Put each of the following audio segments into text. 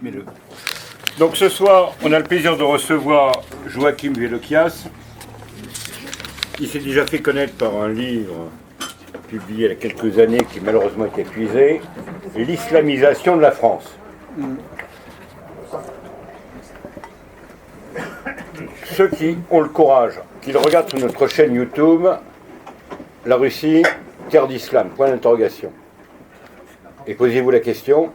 Mets-le. Donc ce soir, on a le plaisir de recevoir Joachim Velokias. Il s'est déjà fait connaître par un livre publié il y a quelques années qui malheureusement est épuisé, L'islamisation de la France. Ceux qui ont le courage, qu'ils regardent sur notre chaîne YouTube, la Russie, terre d'islam, point d'interrogation. Et posez-vous la question,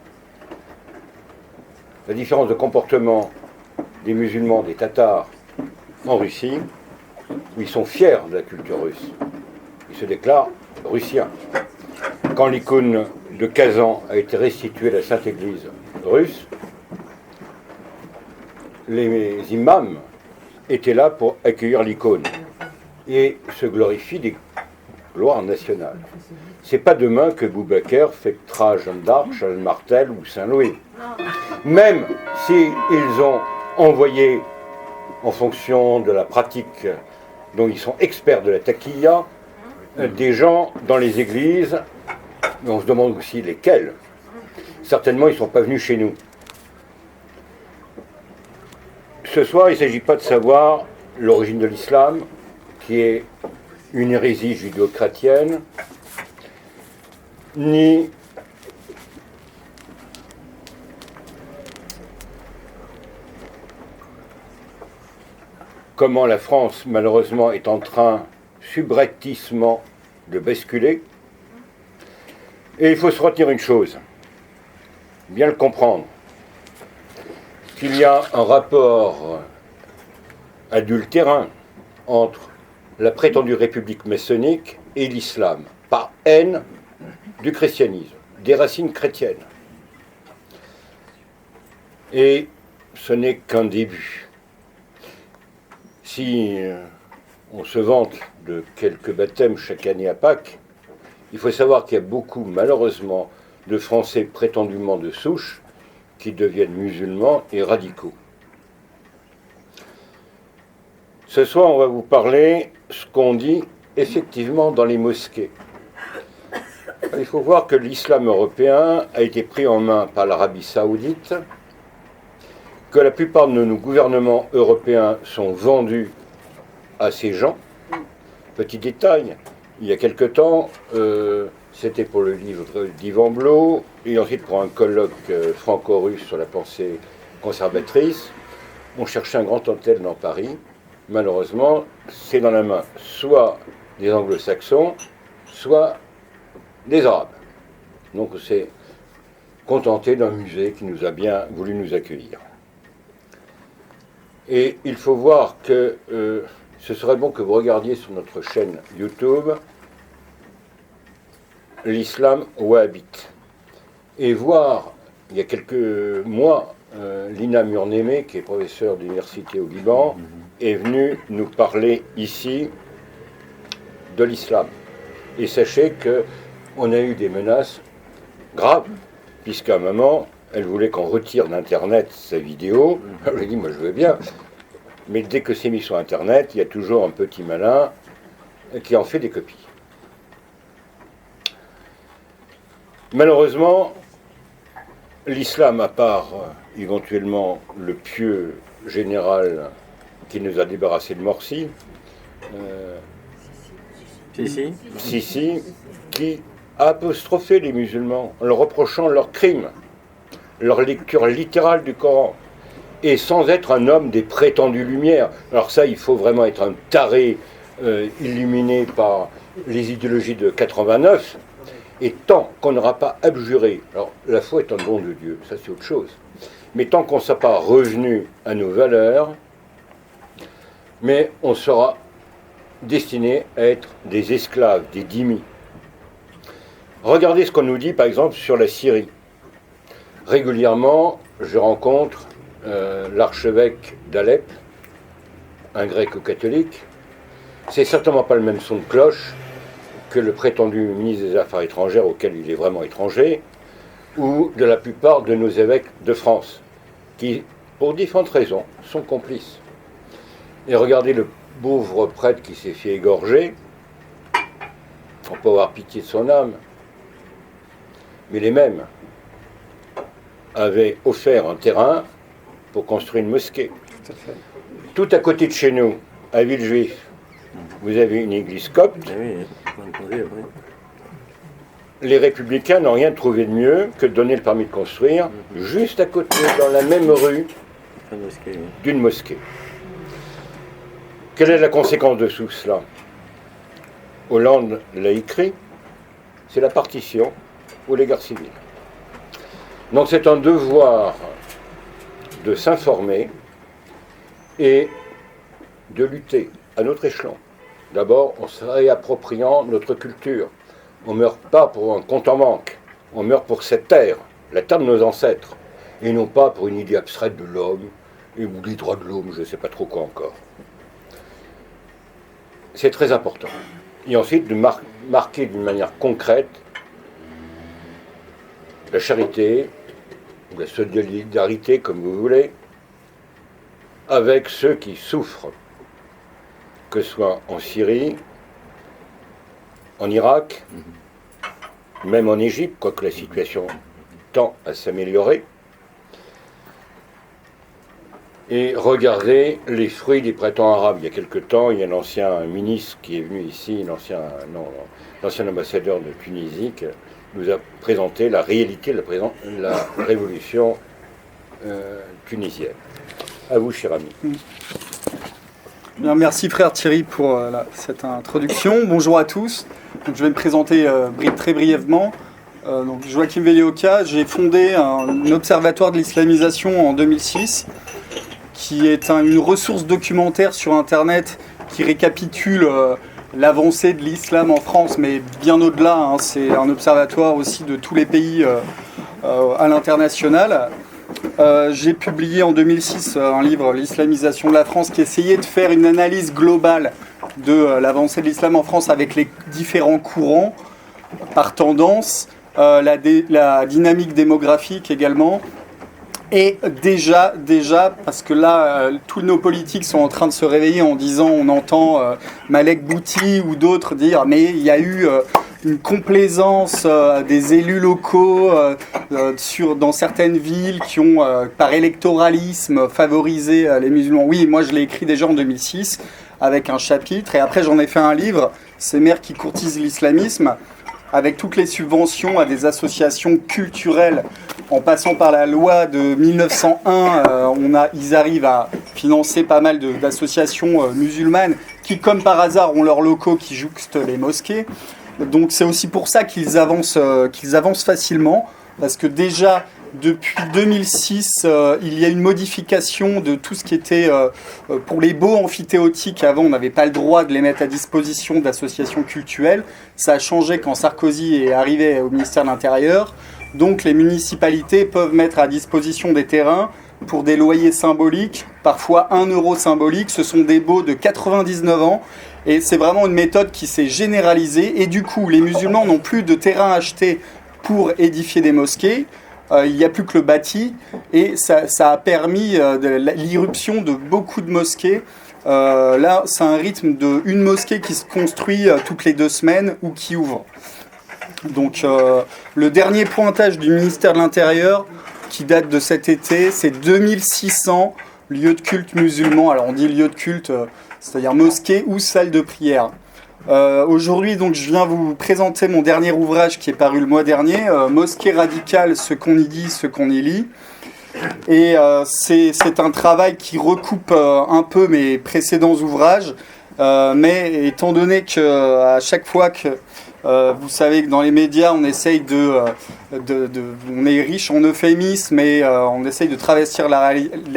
la différence de comportement des musulmans, des Tatars en Russie, où ils sont fiers de la culture russe. Ils se déclarent russiens. Quand l'icône de Kazan a été restituée à la Sainte Église russe, les imams étaient là pour accueillir l'icône et se glorifient des gloires nationales. C'est pas demain que Boubacar fêtera Jeanne d'Arc, Charles Martel ou Saint-Louis. Même s'ils ont envoyé, en fonction de la pratique dont ils sont experts de la taquilla, des gens dans les églises, mais on se demande aussi lesquels. Certainement, ils ne sont pas venus chez nous. Ce soir, il ne s'agit pas de savoir l'origine de l'islam, qui est une hérésie judéo-chrétienne, ni comment la France, malheureusement, est en train subrepticement de basculer. Et il faut se retenir une chose, bien le comprendre, qu'il y a un rapport adultérin entre la prétendue république maçonnique et l'islam, par haine du christianisme, des racines chrétiennes. Et ce n'est qu'un début. Si on se vante de quelques baptêmes chaque année à Pâques, il faut savoir qu'il y a beaucoup, malheureusement, de Français prétendument de souche qui deviennent musulmans et radicaux. Ce soir, on va vous parler ce qu'on dit effectivement dans les mosquées. Il faut voir que l'islam européen a été pris en main par l'Arabie Saoudite, que la plupart de nos gouvernements européens sont vendus à ces gens. Petit détail, il y a quelque temps, c'était pour le livre d'Yvan Blot, et ensuite pour un colloque franco-russe sur la pensée conservatrice, on cherchait un grand hôtel dans Paris. Malheureusement, c'est dans la main soit des anglo-saxons, soit des arabes. Donc on s'est contenté d'un musée qui nous a bien voulu nous accueillir. Et il faut voir que ce serait bon que vous regardiez sur notre chaîne YouTube l'islam wahhabite. Et voir, il y a quelques mois, Lina Murneme, qui est professeure d'université au Liban, est venue nous parler ici de l'islam. Et sachez qu'on a eu des menaces graves, puisqu'à un moment, elle voulait qu'on retire d'Internet sa vidéo. Je lui ai dit, moi je veux bien. Mais dès que c'est mis sur Internet, il y a toujours un petit malin qui en fait des copies. Malheureusement, l'islam, à part éventuellement le pieux général qui nous a débarrassé de Morsi, Sisi, qui a apostrophé les musulmans en leur reprochant leurs crimes, leur lecture littérale du Coran, et sans être un homme des prétendues lumières. Alors ça, il faut vraiment être un taré illuminé par les idéologies de 89, et tant qu'on n'aura pas abjuré, alors la foi est un don de Dieu, ça c'est autre chose, mais tant qu'on ne sera pas revenu à nos valeurs, mais on sera destiné à être des esclaves, des dhimmis. Regardez ce qu'on nous dit par exemple sur la Syrie. Régulièrement, je rencontre l'archevêque d'Alep, un gréco-catholique. C'est certainement pas le même son de cloche que le prétendu ministre des Affaires étrangères, auquel il est vraiment étranger, ou de la plupart de nos évêques de France, qui, pour différentes raisons, sont complices. Et regardez le pauvre prêtre qui s'est fait égorger, on peut avoir pitié de son âme, mais les mêmes avait offert un terrain pour construire une mosquée. Tout à fait. Tout à côté de chez nous, à Villejuif, vous avez une église copte. Les Républicains n'ont rien trouvé de mieux que de donner le permis de construire juste à côté, dans la même rue, d'une mosquée. Quelle est la conséquence de tout cela? Hollande l'a écrit, c'est la partition ou les guerres civiles. Donc c'est un devoir de s'informer et de lutter à notre échelon. D'abord, en se réappropriant notre culture. On ne meurt pas pour un compte en banque, on meurt pour cette terre, la terre de nos ancêtres, et non pas pour une idée abstraite de l'homme, ou des droits de l'homme, je ne sais pas trop quoi encore. C'est très important. Et ensuite, de marquer d'une manière concrète la charité, ou la solidarité, comme vous voulez, avec ceux qui souffrent, que ce soit en Syrie, en Irak, même en Égypte, quoique la situation tend à s'améliorer, et regardez les fruits des printemps arabes. Il y a quelque temps, il y a un ancien ministre qui est venu ici, l'ancien ambassadeur de Tunisie, qui nous a présenté la réalité de la révolution tunisienne. À vous, cher ami. Bien, merci frère Thierry pour cette introduction. Bonjour à tous. Donc, je vais me présenter très brièvement. Donc, Joachim Velioka, j'ai fondé un observatoire de l'islamisation en 2006, qui est une ressource documentaire sur Internet qui récapitule l'avancée de l'islam en France, mais bien au-delà. Hein, c'est un observatoire aussi de tous les pays à l'international. J'ai publié en 2006 un livre, L'islamisation de la France, qui essayait de faire une analyse globale de l'avancée de l'islam en France avec les différents courants, par tendance, la dynamique démographique également. Et déjà, parce que là, tous nos politiques sont en train de se réveiller en disant, on entend Malek Bouti ou d'autres dire, mais il y a eu une complaisance des élus locaux dans certaines villes qui ont, par électoralisme, favorisé les musulmans. Oui, moi je l'ai écrit déjà en 2006 avec un chapitre, et après j'en ai fait un livre, Ces maires qui courtisent l'islamisme, avec toutes les subventions à des associations culturelles, en passant par la loi de 1901, ils arrivent à financer pas mal d'associations musulmanes qui, comme par hasard, ont leurs locaux qui jouxtent les mosquées. Donc c'est aussi pour ça qu'ils avancent facilement, parce que déjà, depuis 2006, il y a une modification de tout ce qui était pour les baux amphithéotiques. Avant, on n'avait pas le droit de les mettre à disposition d'associations cultuelles. Ça a changé quand Sarkozy est arrivé au ministère de l'Intérieur. Donc les municipalités peuvent mettre à disposition des terrains pour des loyers symboliques, parfois 1 euro symbolique. Ce sont des baux de 99 ans. Et c'est vraiment une méthode qui s'est généralisée. Et du coup, les musulmans n'ont plus de terrain acheté pour édifier des mosquées. Il n'y a plus que le bâti, et ça a permis l'irruption de beaucoup de mosquées. Là, c'est un rythme d'une mosquée qui se construit toutes les 2 semaines ou qui ouvre. Donc, le dernier pointage du ministère de l'Intérieur, qui date de cet été, c'est 2600 lieux de culte musulmans. Alors, on dit lieux de culte, c'est-à-dire mosquée ou salle de prière. Aujourd'hui, donc, je viens vous présenter mon dernier ouvrage qui est paru le mois dernier, Mosquée radicale, ce qu'on y dit, ce qu'on y lit. Et c'est un travail qui recoupe un peu mes précédents ouvrages, mais étant donné qu'à chaque fois que vous savez que dans les médias, on essaye on est riche en euphémismes, mais on essaye de travestir la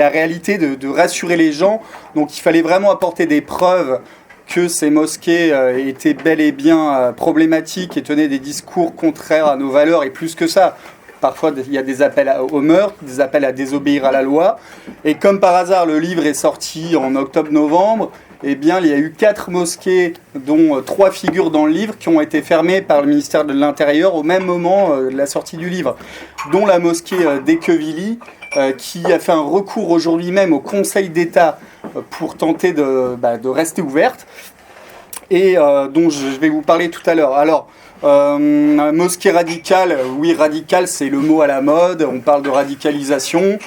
réalité, de rassurer les gens. Donc il fallait vraiment apporter des preuves que ces mosquées étaient bel et bien problématiques et tenaient des discours contraires à nos valeurs, et plus que ça. Parfois, il y a des appels au meurtre, des appels à désobéir à la loi. Et comme par hasard, le livre est sorti en octobre-novembre. Eh bien, il y a eu 4 mosquées, dont 3 figurent dans le livre, qui ont été fermées par le ministère de l'Intérieur au même moment de la sortie du livre, dont la mosquée d'Equevilly, qui a fait un recours aujourd'hui même au Conseil d'État pour tenter de rester ouverte, et dont je vais vous parler tout à l'heure. Alors, Mosquée radicale, oui, radical, c'est le mot à la mode. On parle de radicalisation.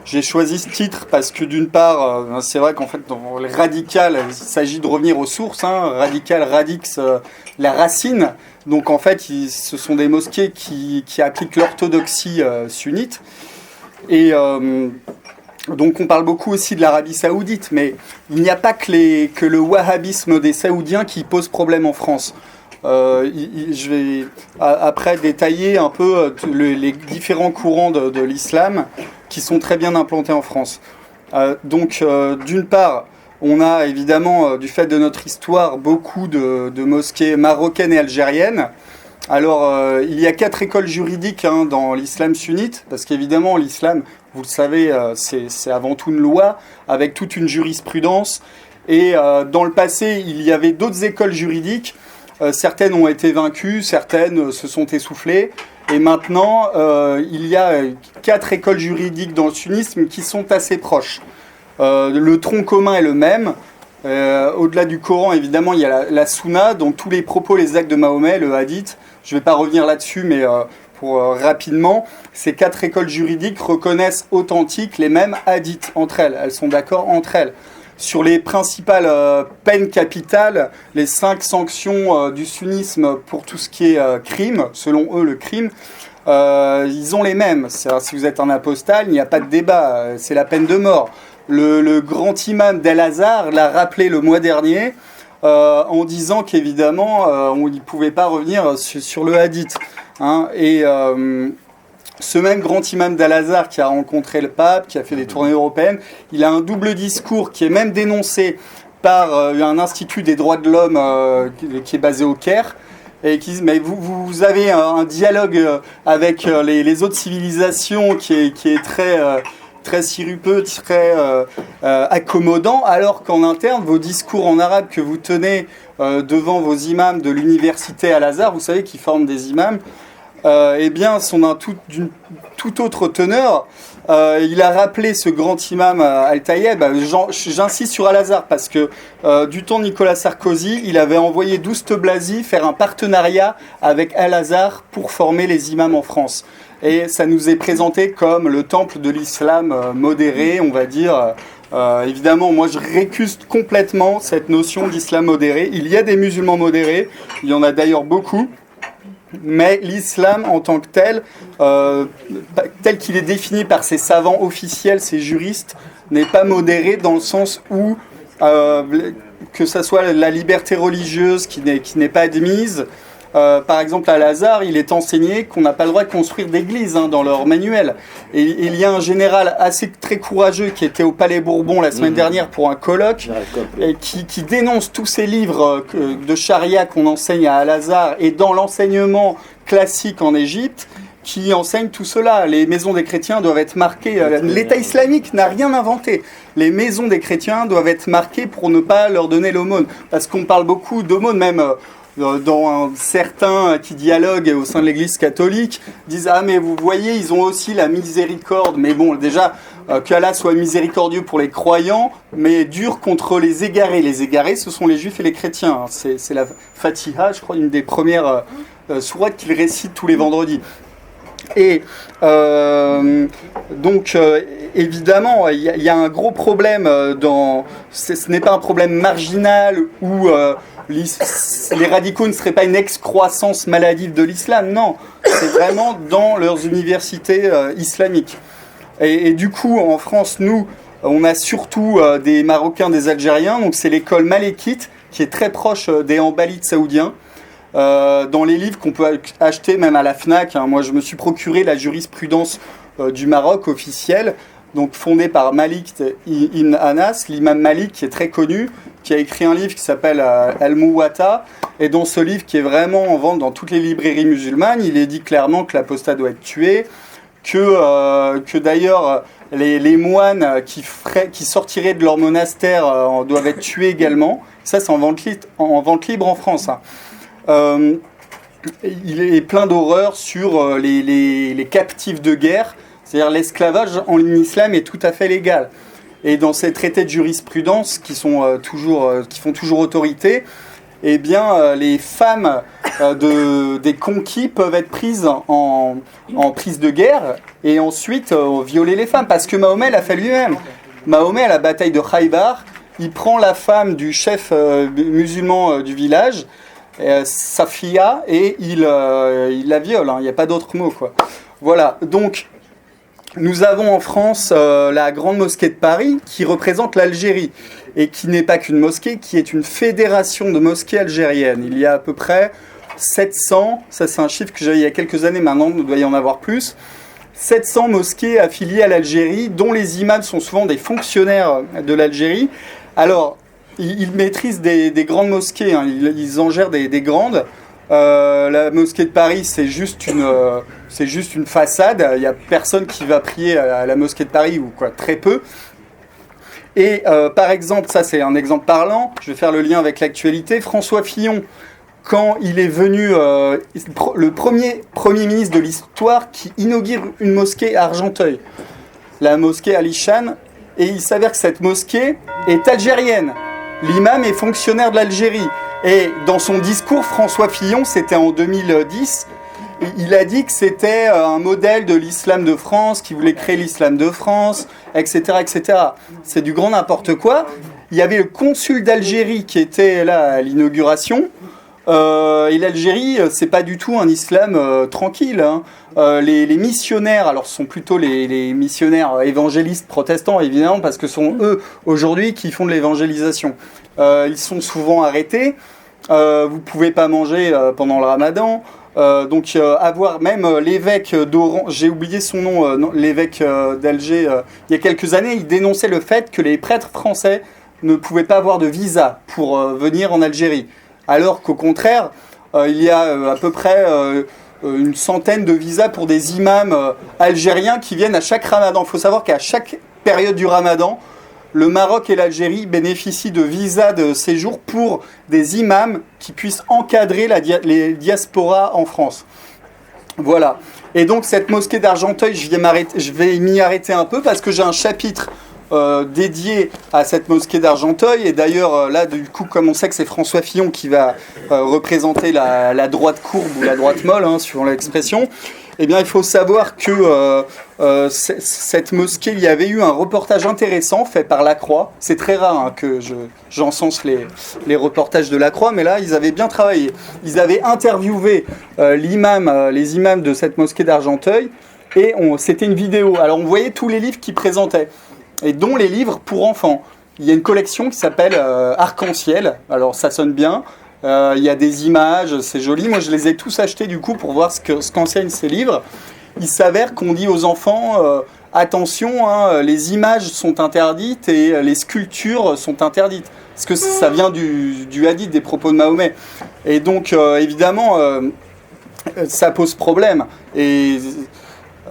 J'ai choisi ce titre parce que d'une part, c'est vrai qu'en fait, dans le radical, il s'agit de revenir aux sources. Radical, radix, la racine. Donc en fait, ce sont des mosquées qui appliquent l'orthodoxie sunnite. Et donc on parle beaucoup aussi de l'Arabie Saoudite, mais il n'y a pas que le wahhabisme des Saoudiens qui pose problème en France. Je vais après détailler un peu les différents courants de l'islam qui sont très bien implantés en France. D'une part, on a évidemment, du fait de notre histoire, beaucoup de mosquées marocaines et algériennes. Alors, il y a 4 écoles juridiques dans l'islam sunnite, parce qu'évidemment, l'islam, vous le savez, c'est avant tout une loi, avec toute une jurisprudence. Et dans le passé, il y avait d'autres écoles juridiques. Certaines ont été vaincues, certaines se sont essoufflées. Et maintenant, il y a 4 écoles juridiques dans le sunnisme qui sont assez proches. Le tronc commun est le même. Au-delà du Coran, évidemment, il y a la Sunna, donc tous les propos, les actes de Mahomet, le hadith. Je ne vais pas revenir là-dessus, mais pour rapidement, ces 4 écoles juridiques reconnaissent authentiques les mêmes hadiths entre elles. Elles sont d'accord entre elles. Sur les principales peines capitales, les 5 sanctions du sunnisme pour tout ce qui est crime, selon eux le crime, ils ont les mêmes. C'est-à-dire, si vous êtes un apostat, il n'y a pas de débat, c'est la peine de mort. Le grand imam d'Al-Azhar l'a rappelé le mois dernier en disant qu'évidemment, il ne pouvait pas revenir sur le hadith. Ce même grand imam d'Al-Azhar qui a rencontré le pape, qui a fait des tournées européennes, il a un double discours qui est même dénoncé par un institut des droits de l'homme qui est basé au Caire, et qui dit mais vous avez un dialogue avec les autres civilisations qui est très sirupeux, très accommodant, alors qu'en interne, vos discours en arabe que vous tenez devant vos imams de l'université Al-Azhar, vous savez qu'ils forment des imams, sont d'une toute autre teneur. Il a rappelé ce grand imam Al-Tayeb, j'insiste sur Al-Azhar parce que du temps de Nicolas Sarkozy, il avait envoyé Douste Blazy faire un partenariat avec Al-Azhar pour former les imams en France. Et ça nous est présenté comme le temple de l'islam modéré, on va dire. Évidemment, moi je récuse complètement cette notion d'islam modéré. Il y a des musulmans modérés, il y en a d'ailleurs beaucoup. Mais l'islam en tant que tel, tel qu'il est défini par ses savants officiels, ses juristes, n'est pas modéré dans le sens où que ce soit la liberté religieuse qui n'est pas admise. Par exemple, à Al-Azhar, il est enseigné qu'on n'a pas le droit de construire d'église dans leur manuel. Et il y a un général très courageux qui était au Palais Bourbon la semaine dernière pour un colloque et qui dénonce tous ces livres de charia qu'on enseigne à Al-Azhar et dans l'enseignement classique en Égypte qui enseigne tout cela. Les maisons des chrétiens doivent être marquées. L'État islamique n'a rien inventé. Les maisons des chrétiens doivent être marquées pour ne pas leur donner l'aumône. Parce qu'on parle beaucoup d'aumône, même dans certains qui dialoguent au sein de l'Église catholique, disent « Ah, mais vous voyez, ils ont aussi la miséricorde. » Mais bon, déjà, qu'Allah soit miséricordieux pour les croyants, mais dur contre les égarés. Les égarés, ce sont les juifs et les chrétiens. C'est la Fatiha, je crois, une des premières sourates qu'ils récitent tous les vendredis. Et évidemment, il y a un gros problème ce n'est pas un problème marginal où les radicaux ne seraient pas une excroissance maladive de l'islam, non, c'est vraiment dans leurs universités islamiques. Et du coup, en France, nous, on a surtout des Marocains, des Algériens, donc c'est l'école malékite qui est très proche des Hanbalites saoudiens. Dans les livres qu'on peut acheter même à la FNAC, moi je me suis procuré la jurisprudence du Maroc officielle, donc fondée par Malik ibn Anas, l'imam Malik qui est très connu, qui a écrit un livre qui s'appelle Al-Muwatta, et dans ce livre qui est vraiment en vente dans toutes les librairies musulmanes, il est dit clairement que l'apostat doit être tué, que d'ailleurs les moines qui sortiraient de leur monastère doivent être tués également. Ça c'est en vente libre en France. Il est plein d'horreurs sur les captifs de guerre, c'est-à-dire l'esclavage en islam est tout à fait légal. Et dans ces traités de jurisprudence qui font toujours autorité, eh bien, les femmes des conquis peuvent être prises en prise de guerre et ensuite violer les femmes. Parce que Mahomet l'a fait lui-même. Mahomet, à la bataille de Khaybar, il prend la femme du chef musulman du village, Safia, et il la viole. Il n'y a pas d'autre mot, quoi. Voilà, donc nous avons en France la Grande Mosquée de Paris qui représente l'Algérie et qui n'est pas qu'une mosquée, qui est une fédération de mosquées algériennes. Il y a à peu près 700, ça c'est un chiffre que j'avais il y a quelques années, maintenant il doit y en avoir plus, 700 mosquées affiliées à l'Algérie, dont les imams sont souvent des fonctionnaires de l'Algérie. Alors, ils maîtrisent des grandes mosquées, hein, ils en gèrent des grandes. La mosquée de Paris, c'est juste une façade. Il n'y a personne qui va prier à la mosquée de Paris, ou quoi, très peu. Et par exemple, ça c'est un exemple parlant, je vais faire le lien avec l'actualité, François Fillon, quand il est venu, le premier ministre de l'histoire qui inaugure une mosquée à Argenteuil, la mosquée Ali Chan, et il s'avère que cette mosquée est algérienne. L'imam est fonctionnaire de l'Algérie. Et dans son discours, François Fillon, c'était en 2010, il a dit que c'était un modèle de l'islam de France, qu'il voulait créer l'islam de France, etc., etc. C'est du grand n'importe quoi. Il y avait le consul d'Algérie qui était là à l'inauguration. Et l'Algérie, c'est pas du tout un islam tranquille. Hein. Les missionnaires, alors ce sont plutôt les missionnaires évangélistes protestants, évidemment, parce que ce sont eux, aujourd'hui, qui font de l'évangélisation. Ils sont souvent arrêtés. Vous pouvez pas manger pendant le ramadan. Donc avoir même l'évêque d'Oran, j'ai oublié son nom, l'évêque d'Alger, il y a quelques années, il dénonçait le fait que les prêtres français ne pouvaient pas avoir de visa pour venir en Algérie. Alors qu'au contraire, il y a à peu près une centaine de visas pour des imams algériens qui viennent à chaque ramadan. Il faut savoir qu'à chaque période du ramadan, le Maroc et l'Algérie bénéficient de visas de séjour pour des imams qui puissent encadrer les diasporas en France. Voilà. Et donc cette mosquée d'Argenteuil, je vais m'y arrêter un peu parce que j'ai un chapitre dédié à cette mosquée d'Argenteuil. Et d'ailleurs, là, du coup, comme on sait que c'est François Fillon qui va représenter la droite courbe ou la droite molle, hein, suivant l'expression, eh bien, il faut savoir que cette mosquée, il y avait eu un reportage intéressant fait par La Croix. C'est très rare hein, que j'encense les reportages de La Croix, mais là, ils avaient bien travaillé. Ils avaient interviewé les imams de cette mosquée d'Argenteuil, et c'était une vidéo. Alors, on voyait tous les livres qu'ils présentaient, et dont les livres pour enfants. Il y a une collection qui s'appelle Arc-en-Ciel. Alors, ça sonne bien. Il y a des images, c'est joli. Moi, je les ai tous achetés du coup pour voir ce qu'enseignent ces livres. Il s'avère qu'on dit aux enfants attention, hein, les images sont interdites et les sculptures sont interdites. Parce que ça vient du hadith, des propos de Mahomet. Et donc, évidemment, ça pose problème. Et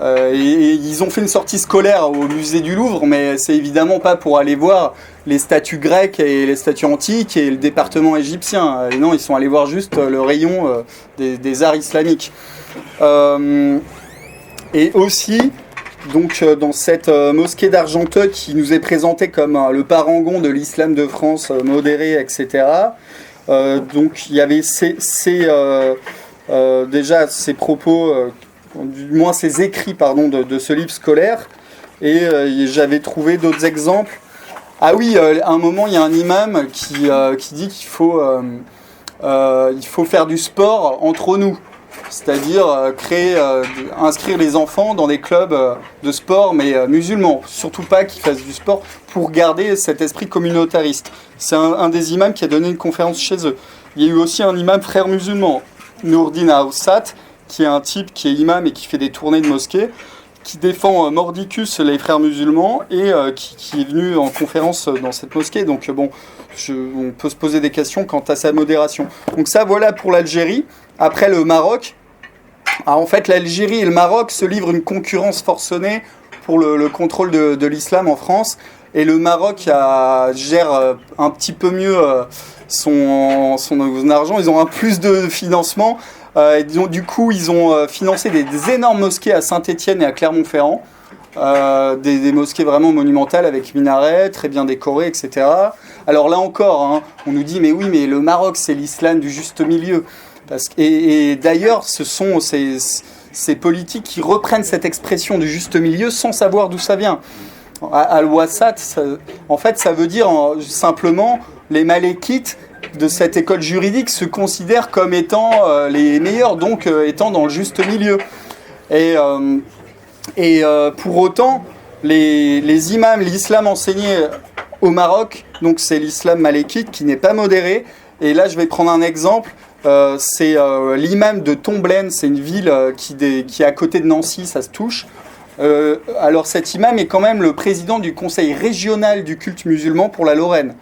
ils ont fait une sortie scolaire au musée du Louvre, mais c'est évidemment pas pour aller voir les statues grecques et les statues antiques et le département égyptien. Et non, ils sont allés voir juste le rayon des arts islamiques. Et aussi, donc, dans cette mosquée d'Argenteuil qui nous est présentée comme le parangon de l'islam de France modéré, etc. Donc il y avait déjà ces propos, du moins ces écrits de ce livre scolaire. Et j'avais trouvé d'autres exemples. Ah oui, à un moment, il y a un imam qui dit qu'il faut faire du sport entre nous. C'est-à-dire inscrire les enfants dans des clubs de sport, mais musulmans. Surtout pas qu'ils fassent du sport pour garder cet esprit communautariste. C'est un des imams qui a donné une conférence chez eux. Il y a eu aussi un imam frère musulman, Nourdine Aoussat, qui est un type qui est imam et qui fait des tournées de mosquées, qui défend mordicus les frères musulmans et qui est venu en conférence dans cette mosquée. Donc bon, on peut se poser des questions quant à sa modération. Donc ça, voilà pour l'Algérie. Après, le Maroc. Alors, en fait, l'Algérie et le Maroc se livrent une concurrence forcenée pour le contrôle de l'islam en France. Et le Maroc gère un petit peu mieux son argent. Ils ont un plus de financement. Du coup, ils ont financé des énormes mosquées à Saint-Étienne et à Clermont-Ferrand. des mosquées vraiment monumentales avec minarets, très bien décorées, etc. Alors là encore, hein, on nous dit mais oui, mais le Maroc c'est l'islam du juste milieu. Et d'ailleurs, ce sont ces politiques qui reprennent cette expression du juste milieu sans savoir d'où ça vient. Al-Wasat, en fait, ça veut dire simplement les Malékites de cette école juridique se considèrent comme étant les meilleurs, donc étant dans le juste milieu. Et pour autant, les imams, l'islam enseigné au Maroc, donc c'est l'islam malékite qui n'est pas modéré. Et là, je vais prendre un exemple. C'est l'imam de Tomblaine, c'est une ville qui est à côté de Nancy, ça se touche. Alors cet imam est quand même le président du conseil régional du culte musulman pour la Lorraine.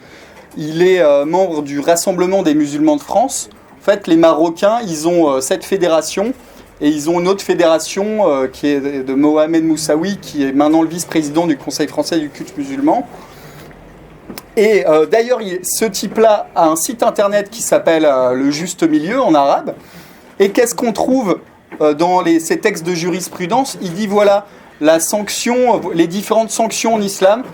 Il est membre du Rassemblement des musulmans de France. En fait, les Marocains, ils ont cette fédération et ils ont une autre fédération qui est de Mohamed Moussaoui, qui est maintenant le vice-président du conseil français du culte musulman. Et d'ailleurs, ce type-là a un site internet qui s'appelle Le Juste Milieu en arabe. Et qu'est-ce qu'on trouve dans ces textes de jurisprudence? Il dit voilà, la sanction, les différentes sanctions en islam,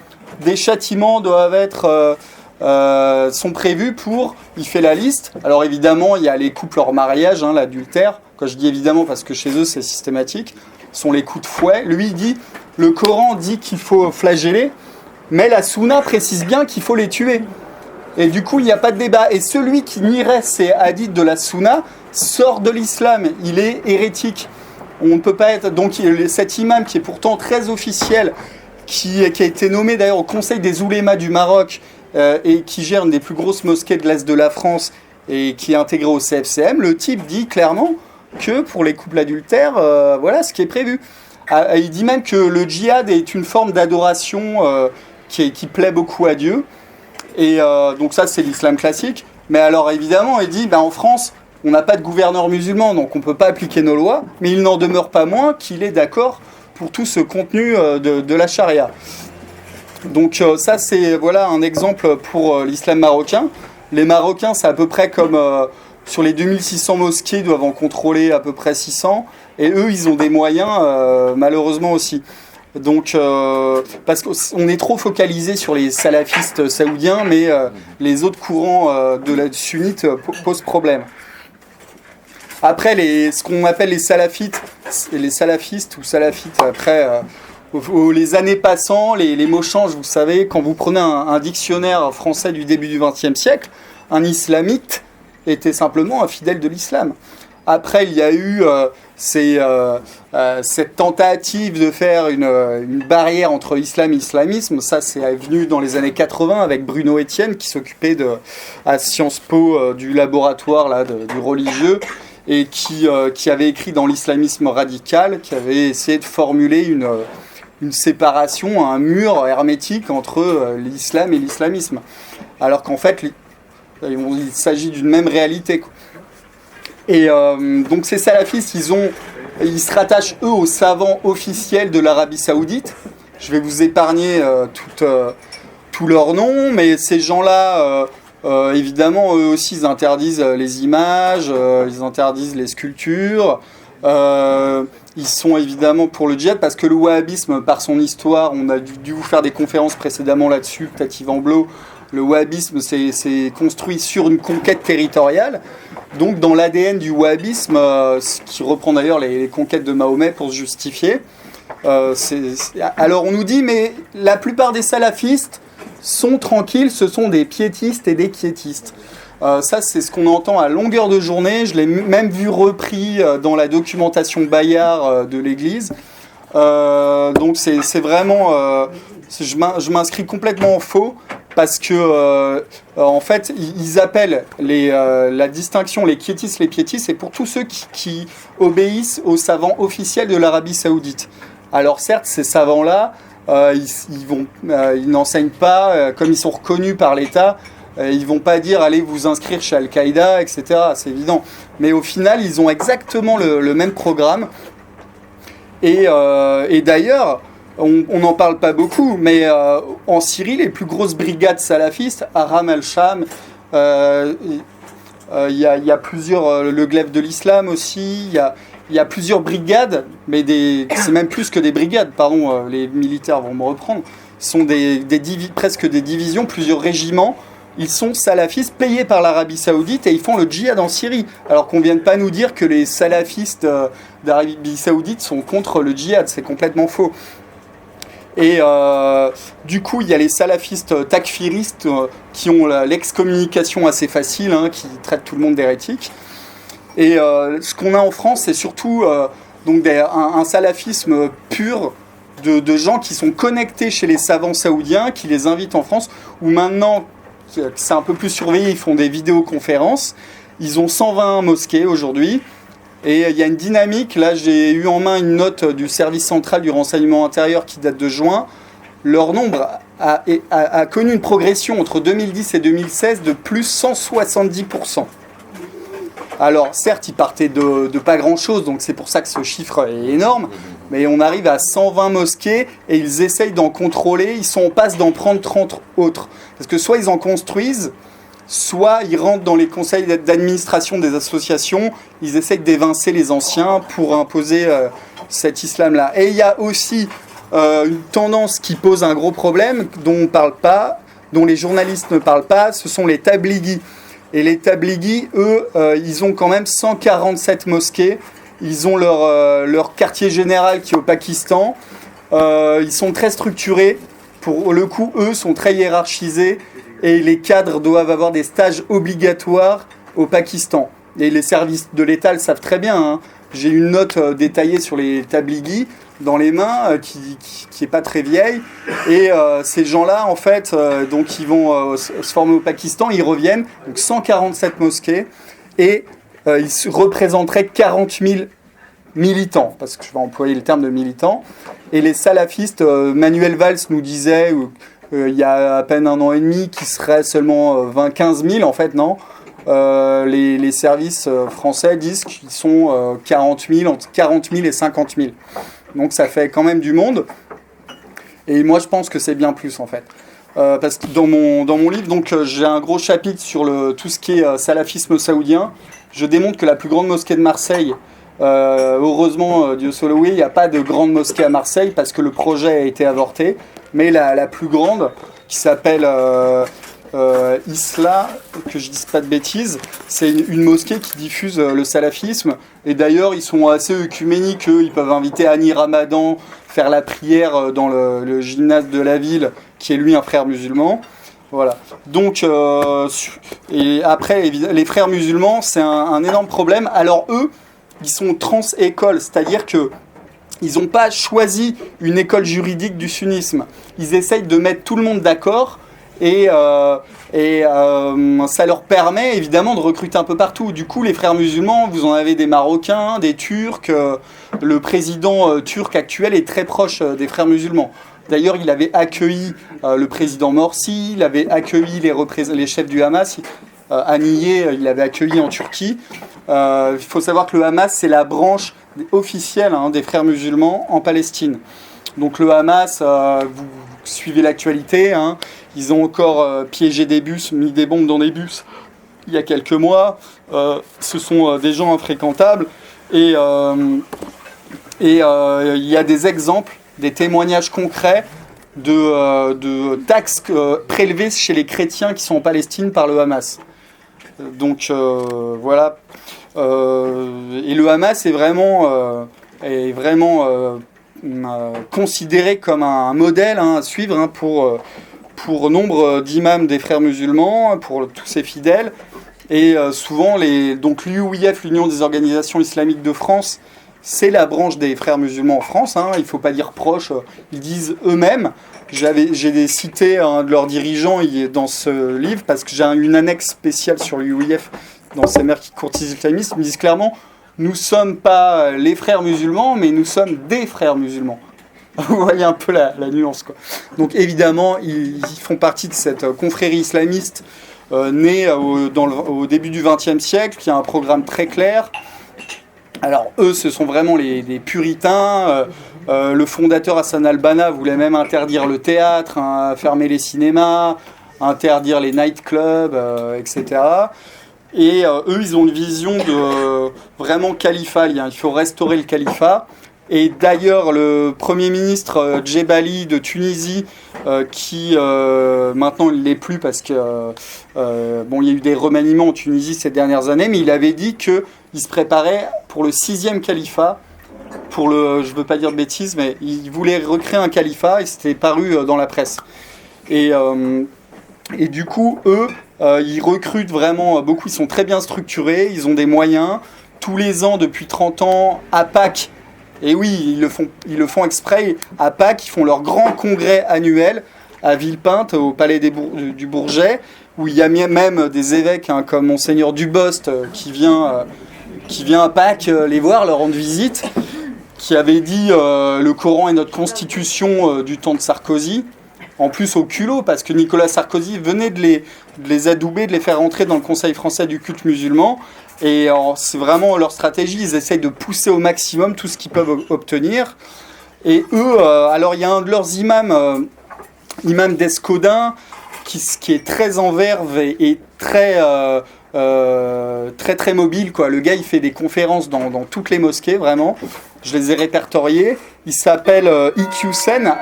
des châtiments doivent être, sont prévus pour. Il fait la liste. Alors évidemment, il y a les couples hors mariage, hein, l'adultère. Quand je dis évidemment, parce que chez eux c'est systématique, sont les coups de fouet. Lui il dit, le Coran dit qu'il faut flageller. Mais la Sunna précise bien qu'il faut les tuer. Et du coup, il n'y a pas de débat. Et celui qui nierait ces hadiths de la Sunna sort de l'islam. Il est hérétique. On ne peut pas être... Donc cet imam qui est pourtant très officiel, qui a été nommé d'ailleurs au Conseil des oulémas du Maroc et qui gère une des plus grosses mosquées de l'Est de la France et qui est intégré au CFCM, le type dit clairement que pour les couples adultères, voilà ce qui est prévu. Il dit même que le djihad est une forme d'adoration qui plaît beaucoup à Dieu. Et donc ça, c'est l'islam classique. Mais alors, évidemment, il dit, en France, on n'a pas de gouverneur musulman, donc on ne peut pas appliquer nos lois, mais il n'en demeure pas moins qu'il est d'accord pour tout ce contenu de la charia. Donc ça, c'est voilà, un exemple pour l'islam marocain. Les Marocains, c'est à peu près comme... sur les 2600 mosquées, ils doivent en contrôler à peu près 600. Et eux, ils ont des moyens, malheureusement aussi. Donc, parce qu'on est trop focalisé sur les salafistes saoudiens, mais les autres courants de la sunnite posent problème. Après, ce qu'on appelle les salafistes ou salafites, après, les années passant, les mots changent, vous savez, quand vous prenez un dictionnaire français du début du XXe siècle, un islamite était simplement un fidèle de l'islam. Après, il y a eu cette tentative de faire une barrière entre islam et islamisme. Ça, c'est venu dans les années 80 avec Bruno Etienne, qui s'occupait à Sciences Po du laboratoire là, du religieux, et qui avait écrit dans l'islamisme radical, qui avait essayé de formuler une séparation, un mur hermétique entre l'islam et l'islamisme. Alors qu'en fait, il s'agit d'une même réalité, quoi. Et donc ces salafistes, ils se rattachent eux aux savants officiels de l'Arabie Saoudite. Je vais vous épargner tous leurs noms, mais ces gens-là, évidemment, eux aussi, ils interdisent les images, ils interdisent les sculptures. Ils sont évidemment pour le djihad, parce que le wahhabisme, par son histoire, on a dû vous faire des conférences précédemment là-dessus, peut-être Yvan Blot. Le wahhabisme s'est construit sur une conquête territoriale. Donc dans l'ADN du wahhabisme, ce qui reprend d'ailleurs les conquêtes de Mahomet pour se justifier. Alors on nous dit, mais la plupart des salafistes sont tranquilles, ce sont des piétistes et des quiétistes. Ça, c'est ce qu'on entend à longueur de journée. Je l'ai même vu repris dans la documentation Bayard de l'Église. Donc c'est vraiment... je m'inscris complètement en faux. Parce que, en fait, ils appellent la distinction les quiétistes, les piétistes, c'est pour tous ceux qui obéissent aux savants officiels de l'Arabie Saoudite. Alors certes, ces savants-là, ils n'enseignent pas, comme ils sont reconnus par l'État, ils vont pas dire allez vous inscrire chez Al-Qaïda, etc. C'est évident. Mais au final, ils ont exactement le même programme. Et d'ailleurs... On n'en parle pas beaucoup, mais en Syrie, les plus grosses brigades salafistes, Aram al-Sham, il y a plusieurs, le glaive de l'islam aussi, il il y a plusieurs brigades, mais c'est même plus que des brigades, pardon, les militaires vont me reprendre. Ce sont presque des divisions, plusieurs régiments. Ils sont salafistes payés par l'Arabie Saoudite et ils font le djihad en Syrie. Alors qu'on ne vienne pas nous dire que les salafistes d'Arabie Saoudite sont contre le djihad, c'est complètement faux. Et du coup, il y a les salafistes takfiristes qui ont l'excommunication assez facile, hein, qui traitent tout le monde d'hérétique. Et ce qu'on a en France, c'est surtout donc un salafisme pur de gens qui sont connectés chez les savants saoudiens, qui les invitent en France, où maintenant, c'est un peu plus surveillé, ils font des vidéoconférences. Ils ont 120 mosquées aujourd'hui. Et il y a une dynamique. Là, j'ai eu en main une note du service central du renseignement intérieur qui date de juin. Leur nombre a connu une progression entre 2010 et 2016 de plus 170%. Alors, certes, ils partaient de pas grand-chose, donc c'est pour ça que ce chiffre est énorme. Mais on arrive à 120 mosquées et ils essayent d'en contrôler. Ils sont en passe d'en prendre 30 autres. Parce que soit ils en construisent, soit ils rentrent dans les conseils d'administration des associations. Ils essayent d'évincer les anciens pour imposer cet islam-là. Et il y a aussi une tendance qui pose un gros problème dont on ne parle pas, dont les journalistes ne parlent pas, ce sont les tabligis. Et les tabligis, eux, ils ont quand même 147 mosquées. Ils ont leur quartier général qui est au Pakistan. Ils sont très structurés. Pour le coup, eux sont très hiérarchisés. Et les cadres doivent avoir des stages obligatoires au Pakistan. Et les services de l'État le savent très bien, hein. J'ai une note détaillée sur les tabligis dans les mains, qui est pas très vieille. Et ces gens-là, en fait, donc ils vont se former au Pakistan, ils reviennent, donc 147 mosquées, et ils représenteraient 40 000 militants, parce que je vais employer le terme de militants. Et les salafistes, Manuel Valls nous disait, il y a à peine un an et demi, qu'il serait seulement 15 000, en fait, non. Les services français disent qu'ils sont 40 000, entre 40 000 et 50 000. Donc ça fait quand même du monde. Et moi, je pense que c'est bien plus, en fait. Parce que dans mon livre, donc, j'ai un gros chapitre sur tout ce qui est salafisme saoudien. Je démontre que la plus grande mosquée de Marseille, heureusement, Dieu soit loué, il n'y a pas de grande mosquée à Marseille parce que le projet a été avorté. Mais la plus grande, qui s'appelle Isla, que je ne dise pas de bêtises, c'est une mosquée qui diffuse le salafisme. Et d'ailleurs, ils sont assez œcuméniques, eux. Ils peuvent inviter Annie Ramadan, faire la prière dans le gymnase de la ville, qui est lui un frère musulman. Voilà. Donc, et après, les frères musulmans, c'est un énorme problème. Alors eux, ils sont trans-écoles, c'est-à-dire que ils n'ont pas choisi une école juridique du sunnisme. Ils essayent de mettre tout le monde d'accord et ça leur permet évidemment de recruter un peu partout. Du coup, les frères musulmans, vous en avez des Marocains, des Turcs. Le président turc actuel est très proche des frères musulmans. D'ailleurs, il avait accueilli le président Morsi, il avait accueilli les chefs du Hamas. Haniyeh, il l'avait accueilli en Turquie. Il faut savoir que le Hamas, c'est la branche officielle des frères musulmans en Palestine. Donc le Hamas, vous suivez l'actualité, hein, ils ont encore piégé des bus, mis des bombes dans des bus il y a quelques mois. Ce sont des gens infréquentables. Et il y a des exemples, des témoignages concrets de taxes prélevées chez les chrétiens qui sont en Palestine par le Hamas. Donc voilà. Et le Hamas est vraiment considéré comme un modèle à suivre pour nombre d'imams des frères musulmans, pour tous ses fidèles. Et souvent, donc l'UIF, l'Union des organisations islamiques de France, c'est la branche des frères musulmans en France. Il ne faut pas dire proche, ils disent eux-mêmes. J'ai cité un de leurs dirigeants dans ce livre parce que j'ai une annexe spéciale sur l'UIF dans ces mères qui courtisent l'islamisme. Ils me disent clairement, nous ne sommes pas les frères musulmans, mais nous sommes des frères musulmans. Vous voyez un peu la nuance, quoi. Donc évidemment, ils font partie de cette confrérie islamiste née au début du XXe siècle, qui a un programme très clair. Alors eux, ce sont vraiment des puritains. Le fondateur Hassan al-Banna voulait même interdire le théâtre, fermer les cinémas, interdire les nightclubs, etc. Et eux, ils ont une vision de vraiment califat. Il faut restaurer le califat. Et d'ailleurs, le Premier ministre Djebali de Tunisie, qui maintenant il ne l'est plus parce que il y a eu des remaniements en Tunisie ces dernières années, mais il avait dit qu'il se préparait pour le 6e califat. Je ne veux pas dire de bêtises, mais il voulait recréer un califat et c'était paru dans la presse. Et du coup, eux, ils recrutent vraiment beaucoup, ils sont très bien structurés, ils ont des moyens. Tous les ans, depuis 30 ans, à Pâques, et oui, ils le font exprès, à Pâques, ils font leur grand congrès annuel à Villepinte, au palais du Bourget, où il y a même des évêques comme Monseigneur Dubost qui vient à Pâques les voir, leur rendre visite, qui avait dit le Coran est notre constitution du temps de Sarkozy. En plus au culot, parce que Nicolas Sarkozy venait de les adouber, de les faire rentrer dans le Conseil français du culte musulman. Et c'est vraiment leur stratégie, ils essayent de pousser au maximum tout ce qu'ils peuvent obtenir. Et eux, alors il y a un de leurs imams, imam d'Escodin, qui est très en verve et très très mobile, quoi. Le gars, il fait des conférences dans toutes les mosquées, vraiment. Je les ai répertoriées. Il s'appelle Iqiyoussen,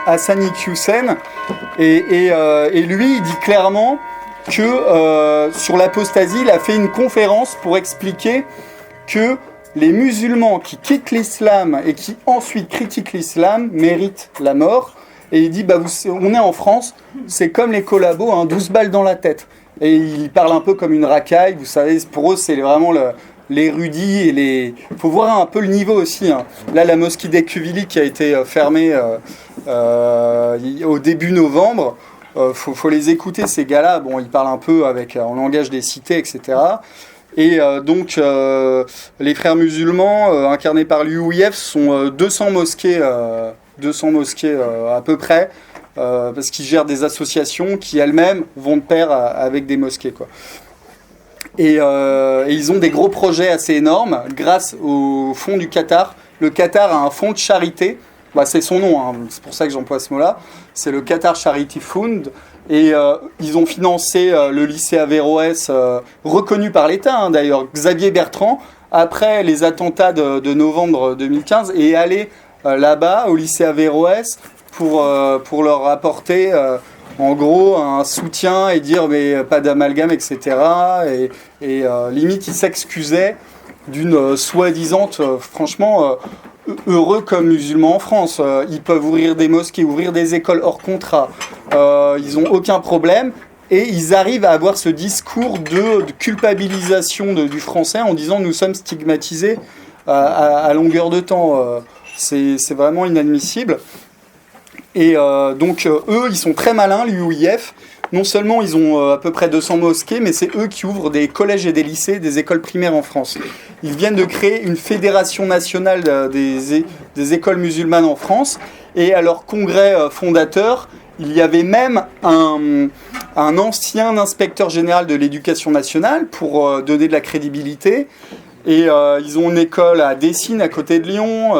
Hassan Iqiyoussen. Et lui, il dit clairement que sur l'apostasie, il a fait une conférence pour expliquer que les musulmans qui quittent l'islam et qui ensuite critiquent l'islam méritent la mort. Et il dit, on est en France, c'est comme les collabos, 12 balles dans la tête. Et il parle un peu comme une racaille, vous savez, pour eux, c'est vraiment l'érudit et les... Il faut voir un peu le niveau aussi. Là, la mosquée d'Ecuvili qui a été fermée au début novembre, faut les écouter, ces gars-là. Bon, ils parlent un peu en langage des cités, etc. Et donc, les frères musulmans, incarnés par l'UOIF, sont 200 mosquées à peu près, parce qu'ils gèrent des associations qui elles-mêmes vont de pair avec des mosquées, quoi. Et ils ont des gros projets assez énormes grâce au fonds du Qatar. Le Qatar a un fonds de charité, c'est son nom, c'est pour ça que j'emploie ce mot-là, c'est le Qatar Charity Fund. Et ils ont financé le lycée Averroès, reconnu par l'État, d'ailleurs. Xavier Bertrand, après les attentats de novembre 2015, est allé là-bas, au lycée Averroès, pour leur apporter en gros un soutien et dire mais pas d'amalgame, etc. Et limite, il s'excusait d'une soi-disant, franchement, heureux comme musulmans en France. Ils peuvent ouvrir des mosquées, ouvrir des écoles hors contrat. Ils n'ont aucun problème. Et ils arrivent à avoir ce discours de culpabilisation du français en disant nous sommes stigmatisés à longueur de temps. C'est vraiment inadmissible. Et donc eux, ils sont très malins, l'UOIF. Non seulement ils ont à peu près 200 mosquées, mais c'est eux qui ouvrent des collèges et des lycées, des écoles primaires en France. Ils viennent de créer une fédération nationale des écoles musulmanes en France. Et à leur congrès fondateur, il y avait même un ancien inspecteur général de l'éducation nationale pour donner de la crédibilité. Et ils ont une école à Dessines, à côté de Lyon.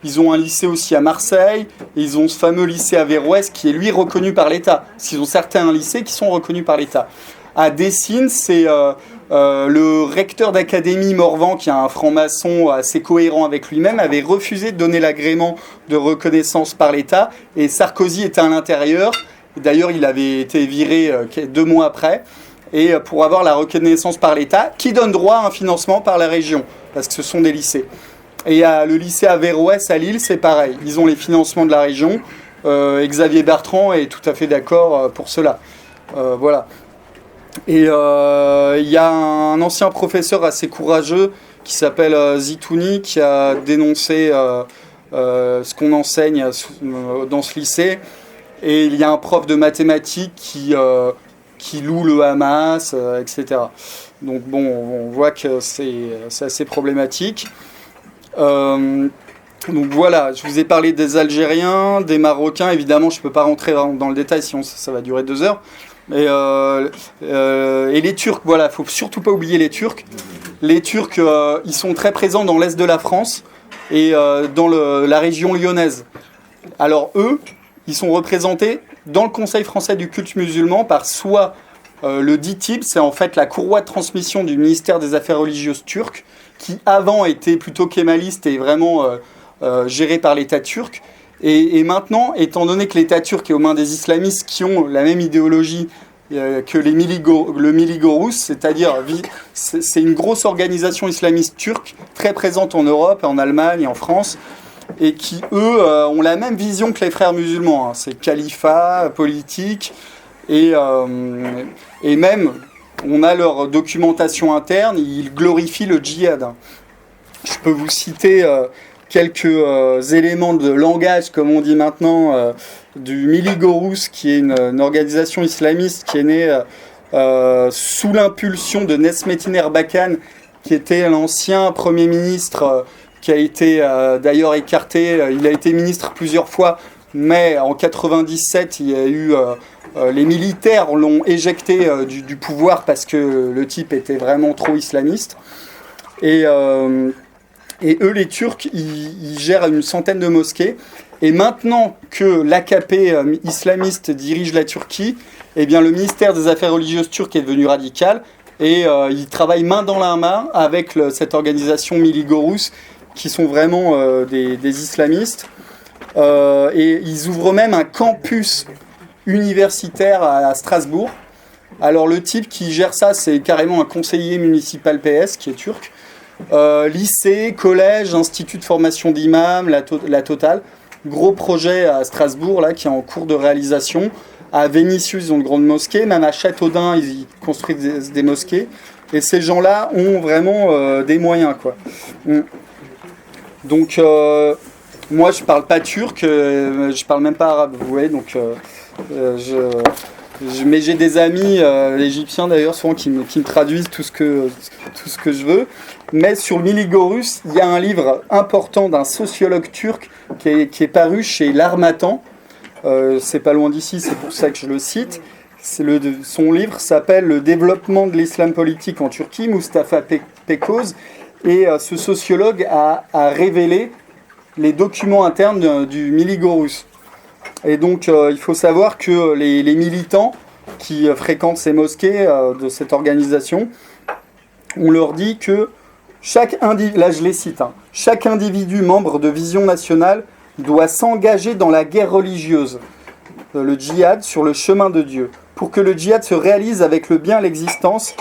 Ils ont un lycée aussi à Marseille. Et ils ont ce fameux lycée Averroès qui est, lui, reconnu par l'État. Parce qu'ils ont certains lycées qui sont reconnus par l'État. À Dessines, c'est le recteur d'académie Morvan, qui est un franc-maçon assez cohérent avec lui-même, avait refusé de donner l'agrément de reconnaissance par l'État. Et Sarkozy était à l'intérieur. D'ailleurs, il avait été viré 2 mois après. Et pour avoir la reconnaissance par l'État, qui donne droit à un financement par la région, parce que ce sont des lycées. Et le lycée Averroès à Lille, c'est pareil. Ils ont les financements de la région. Xavier Bertrand est tout à fait d'accord pour cela. Voilà. Et il y a un ancien professeur assez courageux qui s'appelle Zitouni, qui a dénoncé ce qu'on enseigne dans ce lycée. Et il y a un prof de mathématiques qui loue le Hamas, etc. Donc bon, on voit que c'est assez problématique. Donc voilà, je vous ai parlé des Algériens, des Marocains. Évidemment, je ne peux pas rentrer dans le détail, sinon ça va durer 2 heures. Et les Turcs, voilà, il ne faut surtout pas oublier les Turcs. Les Turcs, ils sont très présents dans l'est de la France et dans la région lyonnaise. Alors eux, ils sont représentés dans le Conseil français du culte musulman par soit Le DİTİB, c'est en fait la courroie de transmission du ministère des Affaires religieuses turc, qui avant était plutôt kémaliste et vraiment géré par l'État turc. Et maintenant, étant donné que l'État turc est aux mains des islamistes qui ont la même idéologie que le Miligorus, c'est-à-dire c'est une grosse organisation islamiste turque très présente en Europe, en Allemagne et en France, et qui, eux, ont la même vision que les frères musulmans. Hein. C'est califat, politique, et même, on a leur documentation interne, ils glorifient le djihad. Je peux vous citer quelques éléments de langage, comme on dit maintenant, du Miligorus, qui est une organisation islamiste qui est née sous l'impulsion de Nesmettin Erbakan, qui était l'ancien Premier ministre, qui a été d'ailleurs écarté. Il a été ministre plusieurs fois, mais en 97, il y a eu... les militaires l'ont éjecté du pouvoir parce que le type était vraiment trop islamiste. Et eux, les Turcs, ils gèrent une centaine de mosquées. Et maintenant que l'AKP islamiste dirige la Turquie, eh bien, le ministère des Affaires religieuses turc est devenu radical. Et ils travaillent main dans la main avec cette organisation Miligorus, qui sont vraiment des islamistes. Et ils ouvrent même un campus universitaire à Strasbourg. Alors le type qui gère ça, c'est carrément un conseiller municipal PS qui est turc. Lycée, collège, institut de formation d'imam, la totale. Gros projet à Strasbourg là, qui est en cours de réalisation. À Vénissieux, ils ont de grandes mosquées. Même à Châteaudun, ils construisent des mosquées. Et ces gens-là ont vraiment des moyens, quoi. Donc, moi, je parle pas turc, je parle même pas arabe, vous voyez. Donc, mais j'ai des amis égyptiens d'ailleurs, souvent qui me traduisent tout ce que je veux. Mais sur le Miligorus, il y a un livre important d'un sociologue turc qui est paru chez L'Harmattan. C'est pas loin d'ici, c'est pour ça que je le cite. Son livre s'appelle Le développement de l'islam politique en Turquie, Mustafa Pekoz. Et ce sociologue a révélé les documents internes du Miligorus. Et donc, il faut savoir que les militants qui fréquentent ces mosquées de cette organisation, on leur dit que chaque individu membre de Vision Nationale doit s'engager dans la guerre religieuse, le djihad, sur le chemin de Dieu. Pour que le djihad se réalise avec le bien l'existence,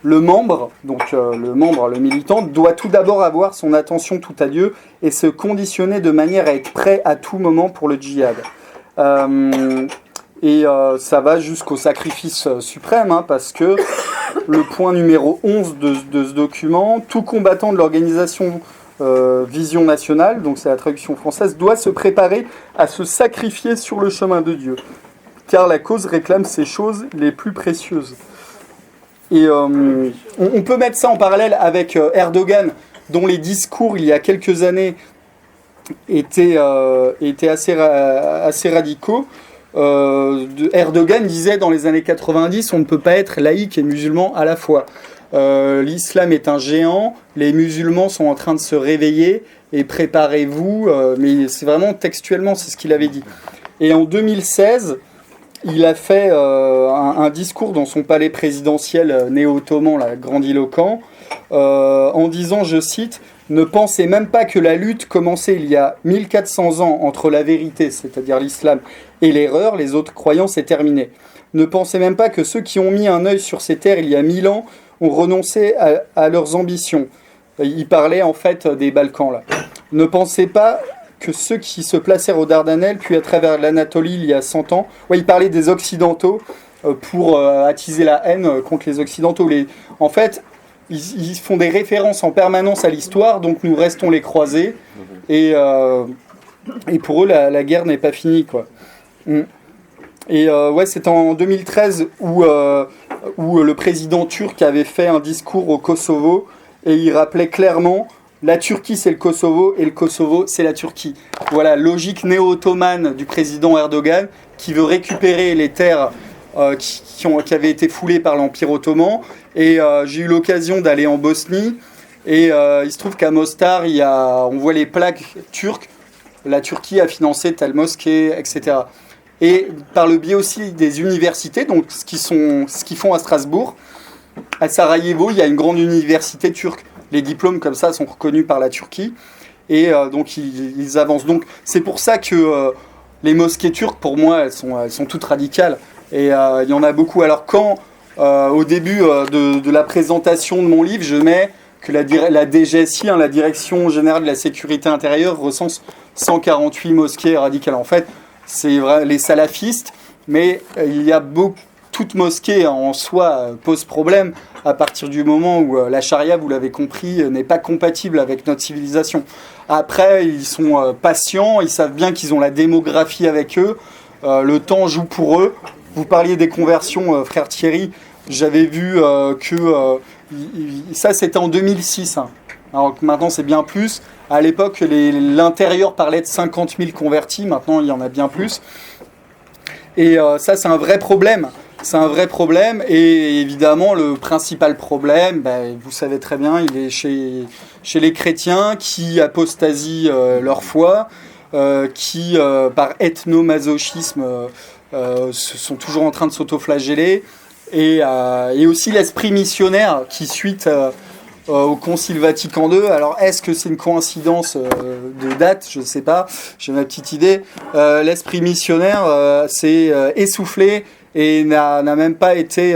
le membre, le militant, doit tout d'abord avoir son attention toute à Dieu et se conditionner de manière à être prêt à tout moment pour le djihad. Ça va jusqu'au sacrifice suprême, hein, parce que le point numéro 11 de ce document, tout combattant de l'organisation Vision Nationale, donc c'est la traduction française, doit se préparer à se sacrifier sur le chemin de Dieu, car la cause réclame ces choses les plus précieuses. Et on peut mettre ça en parallèle avec Erdogan, dont les discours il y a quelques années étaient assez radicaux. Erdogan disait dans les années 90, on ne peut pas être laïque et musulman à la fois. L'islam est un géant, les musulmans sont en train de se réveiller et préparez-vous. Mais c'est vraiment textuellement, c'est ce qu'il avait dit. Et en 2016, il a fait un discours dans son palais présidentiel néo-ottoman, là, grandiloquent, en disant, je cite, « Ne pensez même pas que la lutte commencée il y a 1400 ans entre la vérité, c'est-à-dire l'islam, et l'erreur, les autres croyances, est terminée. Ne pensez même pas que ceux qui ont mis un œil sur ces terres il y a 1000 ans ont renoncé à leurs ambitions. » Il parlait en fait des Balkans, là. « Ne pensez pas que ceux qui se placèrent aux Dardanelles, puis à travers l'Anatolie il y a 100 ans, ouais, il parlait des Occidentaux pour attiser la haine contre les Occidentaux. En fait, ils font des références en permanence à l'histoire, donc nous restons les croisés, et pour eux, la guerre n'est pas finie, quoi. Et c'est en 2013 où le président turc avait fait un discours au Kosovo, et il rappelait clairement... La Turquie, c'est le Kosovo, et le Kosovo, c'est la Turquie. Voilà, logique néo-ottomane du président Erdogan, qui veut récupérer les terres qui avaient été foulées par l'Empire ottoman. Et j'ai eu l'occasion d'aller en Bosnie, et il se trouve qu'à Mostar, on voit les plaques turques. La Turquie a financé telle mosquée, etc. et par le biais aussi des universités, donc ce qu'ils font à Strasbourg. À Sarajevo, il y a une grande université turque. Les diplômes comme ça sont reconnus par la Turquie. Et donc ils avancent. Donc c'est pour ça que les mosquées turques, pour moi, elles sont toutes radicales. Et il y en a beaucoup. Alors quand, au début de la présentation de mon livre, je mets que la DGSI, la Direction Générale de la Sécurité Intérieure, recense 148 mosquées radicales. En fait, c'est vrai, les salafistes, mais il y a beaucoup. Toute mosquée en soi pose problème à partir du moment où la charia, vous l'avez compris, n'est pas compatible avec notre civilisation. Après, ils sont patients, ils savent bien qu'ils ont la démographie avec eux, le temps joue pour eux. Vous parliez des conversions, frère Thierry, j'avais vu que ça c'était en 2006, hein. Alors que maintenant c'est bien plus. À l'époque, l'intérieur parlait de 50 000 convertis, maintenant il y en a bien plus. Et ça c'est un vrai problème. C'est un vrai problème et évidemment le principal problème, vous savez très bien, il est chez les chrétiens qui apostasient leur foi, qui par ethnomasochisme sont toujours en train de s'autoflageller et aussi l'esprit missionnaire qui suite au Concile Vatican II. Alors est-ce que c'est une coïncidence de date? Je ne sais pas, j'ai ma petite idée. L'esprit missionnaire s'est essoufflé et n'a même pas été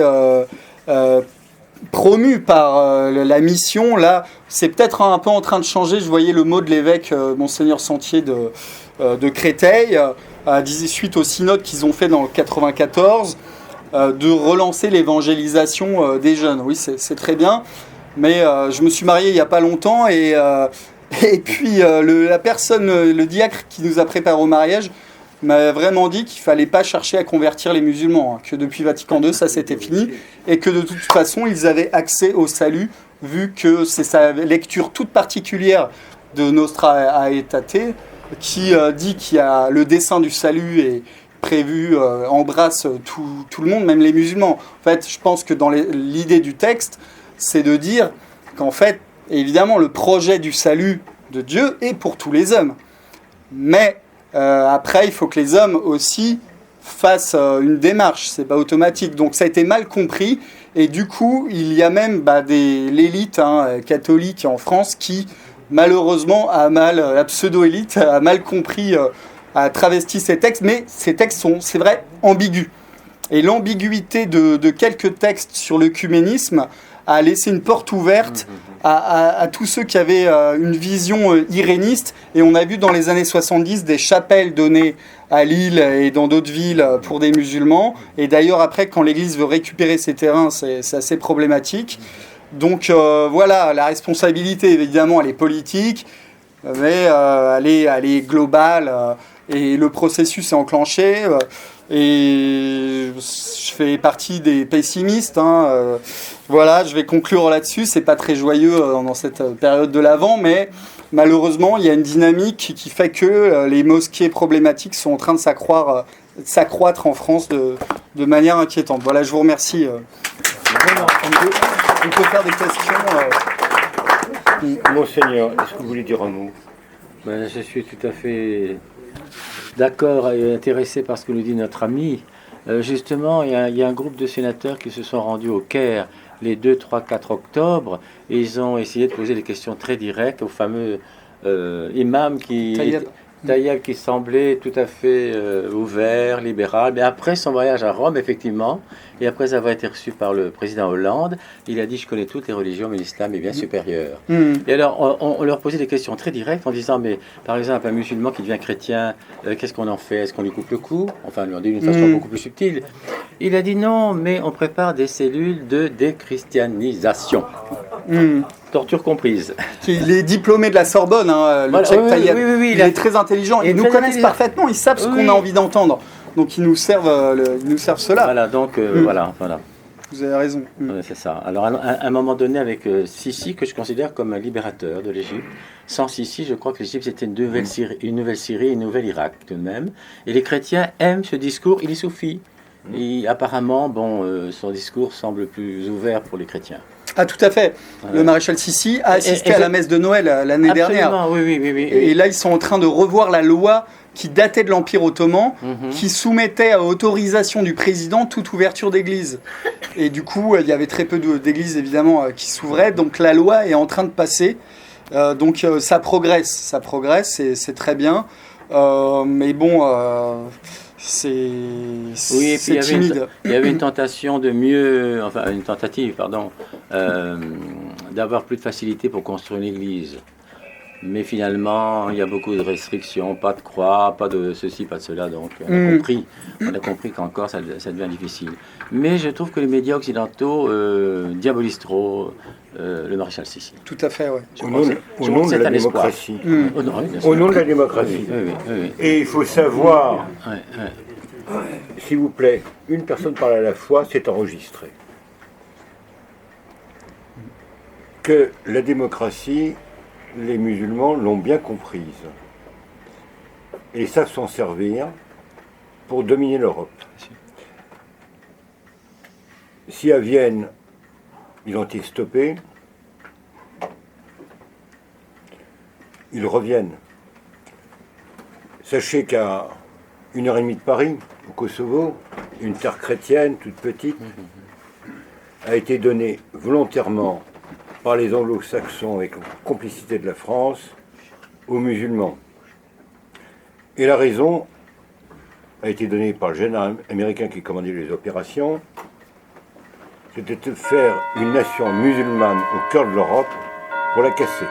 promu par la mission. Là, c'est peut-être un peu en train de changer. Je voyais le mot de l'évêque, Monseigneur Sentier de Créteil, suite au synode qu'ils ont fait dans le 94, de relancer l'évangélisation des jeunes. Oui, c'est très bien, mais je me suis marié il n'y a pas longtemps et puis la personne, le diacre qui nous a préparé au mariage, m'a vraiment dit qu'il ne fallait pas chercher à convertir les musulmans, hein, que depuis Vatican II, ça c'était fini, et que de toute façon, ils avaient accès au salut, vu que c'est sa lecture toute particulière de Nostra Aetate, qui dit qu'il y a le dessein du salut est prévu, embrasse tout le monde, même les musulmans. En fait, je pense que dans l'idée du texte, c'est de dire qu'en fait, évidemment, le projet du salut de Dieu est pour tous les hommes. Mais après, il faut que les hommes aussi fassent une démarche, c'est pas automatique. Donc ça a été mal compris, et du coup, il y a même l'élite catholique en France qui, malheureusement, la pseudo-élite a mal compris, a travesti ces textes, mais ces textes sont, c'est vrai, ambigus. Et l'ambiguïté de quelques textes sur l'œcuménisme a laissé une porte ouverte à tous ceux qui avaient une vision iréniste. Et on a vu dans les années 70 des chapelles données à Lille et dans d'autres villes pour des musulmans. Et d'ailleurs, après, quand l'Église veut récupérer ces terrains, c'est assez problématique. Donc voilà, la responsabilité, évidemment, elle est politique, mais elle est globale. Et le processus est enclenché. Et je fais partie des pessimistes. Voilà, je vais conclure là-dessus. C'est pas très joyeux dans cette période de l'Avent, mais malheureusement, il y a une dynamique qui fait que les mosquées problématiques sont en train de s'accroître en France de manière inquiétante. Voilà, je vous remercie. On peut faire des questions. Monseigneur, est-ce que vous voulez dire un mot? Je suis tout à fait d'accord et intéressé par ce que nous dit notre ami. Justement, il y a un groupe de sénateurs qui se sont rendus au Caire les 2, 3, 4 octobre et ils ont essayé de poser des questions très directes au fameux imam Taïeb qui semblait tout à fait ouvert, libéral. Mais après son voyage à Rome, effectivement, et après avoir été reçu par le président Hollande, il a dit « Je connais toutes les religions, mais l'islam est bien supérieur ». Et alors, on leur posait des questions très directes en disant « Mais par exemple, un musulman qui devient chrétien, qu'est-ce qu'on en fait? Est-ce qu'on lui coupe le cou ?» Enfin, on lui a dit d'une façon beaucoup plus subtile. Il a dit « Non, mais on prépare des cellules de déchristianisation ». Torture comprise. Il est diplômé de la Sorbonne, le Tchèque Taïeb. Oui, il est très intelligent. Ils nous connaissent parfaitement, ils savent ce qu'on a envie d'entendre. Donc ils nous servent cela. Voilà, donc voilà. Vous avez raison. Ouais, c'est ça. Alors à un moment donné, avec Sisi, que je considère comme un libérateur de l'Égypte. Sans Sisi, je crois que l'Égypte c'était une nouvelle Syrie, une nouvelle Irak tout de même. Et les chrétiens aiment ce discours, il est soufi. Et apparemment, son discours semble plus ouvert pour les chrétiens. Ah, tout à fait. Le maréchal Sissi a assisté à la messe de Noël l'année dernière. Oui. Et là, ils sont en train de revoir la loi qui datait de l'Empire ottoman, qui soumettait à autorisation du président toute ouverture d'église. Et du coup, il y avait très peu d'églises, évidemment, qui s'ouvraient. Donc la loi est en train de passer. Donc ça progresse, et c'est très bien. Mais bon, c'est timide. Il y avait une tentation de mieux, enfin une tentative, pardon, d'avoir plus de facilité pour construire une église. Mais finalement, il y a beaucoup de restrictions, pas de croix, pas de ceci, pas de cela. Donc on a compris qu'encore ça devient difficile. Mais je trouve que les médias occidentaux diabolisent trop le maréchal Sissi. Tout à fait, oui. Au nom de la démocratie. Au nom de la démocratie. Oui. Et il faut savoir, s'il vous plaît, une personne parle à la fois, c'est enregistré. Que la démocratie, les musulmans l'ont bien comprise. Et ils savent s'en servir pour dominer l'Europe. Si à Vienne, ils ont été stoppés, ils reviennent. Sachez qu'à 1h30 de Paris, au Kosovo, une terre chrétienne, toute petite, a été donnée volontairement par les anglo-saxons avec la complicité de la France aux musulmans. Et la raison a été donnée par le général américain qui commandait les opérations, c'était de faire une nation musulmane au cœur de l'Europe pour la casser.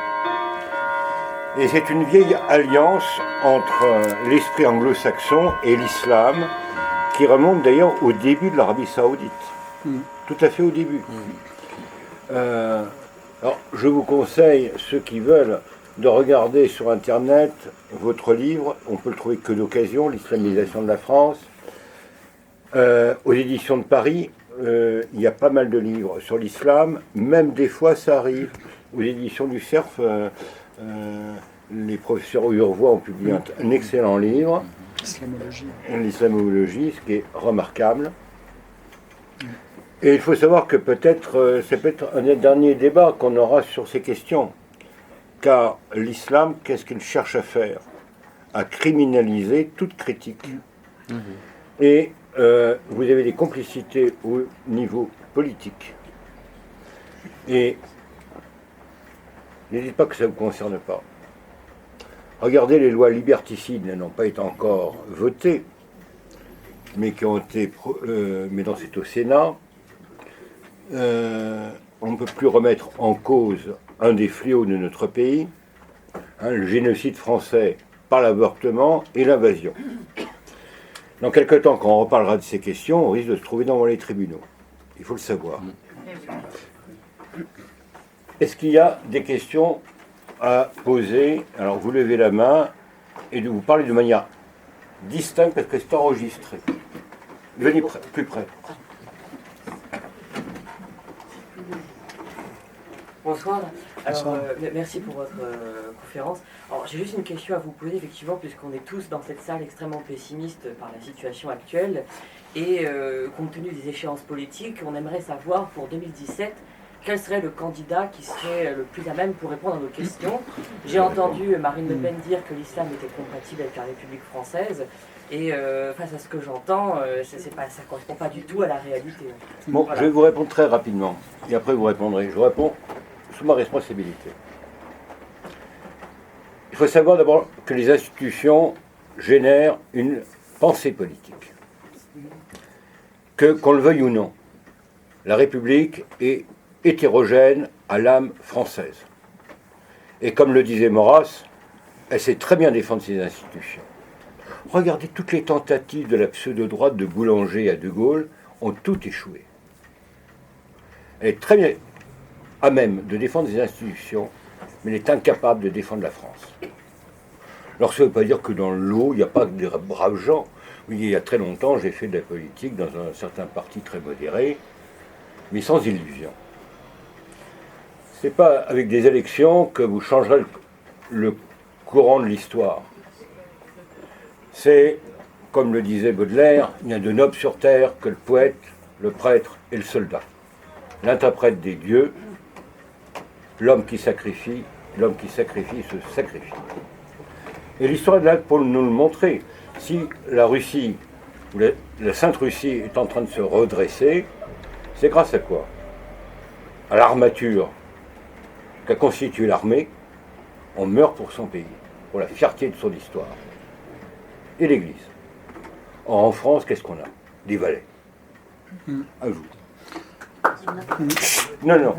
Et c'est une vieille alliance entre l'esprit anglo-saxon et l'islam qui remonte d'ailleurs au début de l'Arabie saoudite. Tout à fait au début. Alors, je vous conseille, ceux qui veulent, de regarder sur Internet votre livre. On peut le trouver que d'occasion, l'islamisation de la France. Aux éditions de Paris, il y a pas mal de livres sur l'islam. Même des fois, ça arrive. Aux éditions du Cerf, les professeurs Urvois ont publié un excellent livre. L'islamologie, ce qui est remarquable. Et il faut savoir que peut-être, c'est peut-être un des derniers débats qu'on aura sur ces questions. Car l'islam, qu'est-ce qu'il cherche à faire? À criminaliser toute critique. Et vous avez des complicités au niveau politique. Et n'hésitez pas que ça ne vous concerne pas. Regardez les lois liberticides, elles n'ont pas été encore votées, mais qui ont été, mais c'est au Sénat. On ne peut plus remettre en cause un des fléaux de notre pays, le génocide français par l'avortement et l'invasion. Dans quelque temps, quand on reparlera de ces questions, on risque de se trouver devant les tribunaux. Il faut le savoir. Est-ce qu'il y a des questions à poser? Alors vous levez la main et de vous parler de manière distincte parce que c'est enregistré. Venez plus près. Bonsoir. Alors, merci pour votre conférence. Alors, j'ai juste une question à vous poser, effectivement, puisqu'on est tous dans cette salle extrêmement pessimiste par la situation actuelle. Et compte tenu des échéances politiques, on aimerait savoir pour 2017 quel serait le candidat qui serait le plus à même pour répondre à nos questions. J'ai entendu Marine Le Pen dire que l'islam était compatible avec la République française. Et face à ce que j'entends, ça ne correspond pas du tout à la réalité. Bon, voilà. Je vais vous répondre très rapidement. Et après, vous répondrez. Je vous réponds sous ma responsabilité. Il faut savoir d'abord que les institutions génèrent une pensée politique. Qu'on le veuille ou non, la République est hétérogène à l'âme française. Et comme le disait Maurras, elle sait très bien défendre ses institutions. Regardez, toutes les tentatives de la pseudo-droite de Boulanger à De Gaulle ont toutes échoué. Elle est très bien à même de défendre ses institutions, mais elle est incapable de défendre la France. Alors ça ne veut pas dire que dans l'eau, il n'y a pas de braves gens. Oui, il y a très longtemps, j'ai fait de la politique dans un certain parti très modéré, mais sans illusion. Ce n'est pas avec des élections que vous changerez le courant de l'histoire. C'est, comme le disait Baudelaire, il n'y a de nobles sur terre que le poète, le prêtre et le soldat. L'interprète des dieux, l'homme qui sacrifie se sacrifie. Et l'histoire est là pour nous le montrer. Si la Russie, ou la Sainte Russie est en train de se redresser, c'est grâce à quoi? À l'armature qu'a constituée l'armée. On meurt pour son pays, pour la fierté de son histoire. Et l'Église. Or, en France, qu'est-ce qu'on a? Des valets. À vous. Non.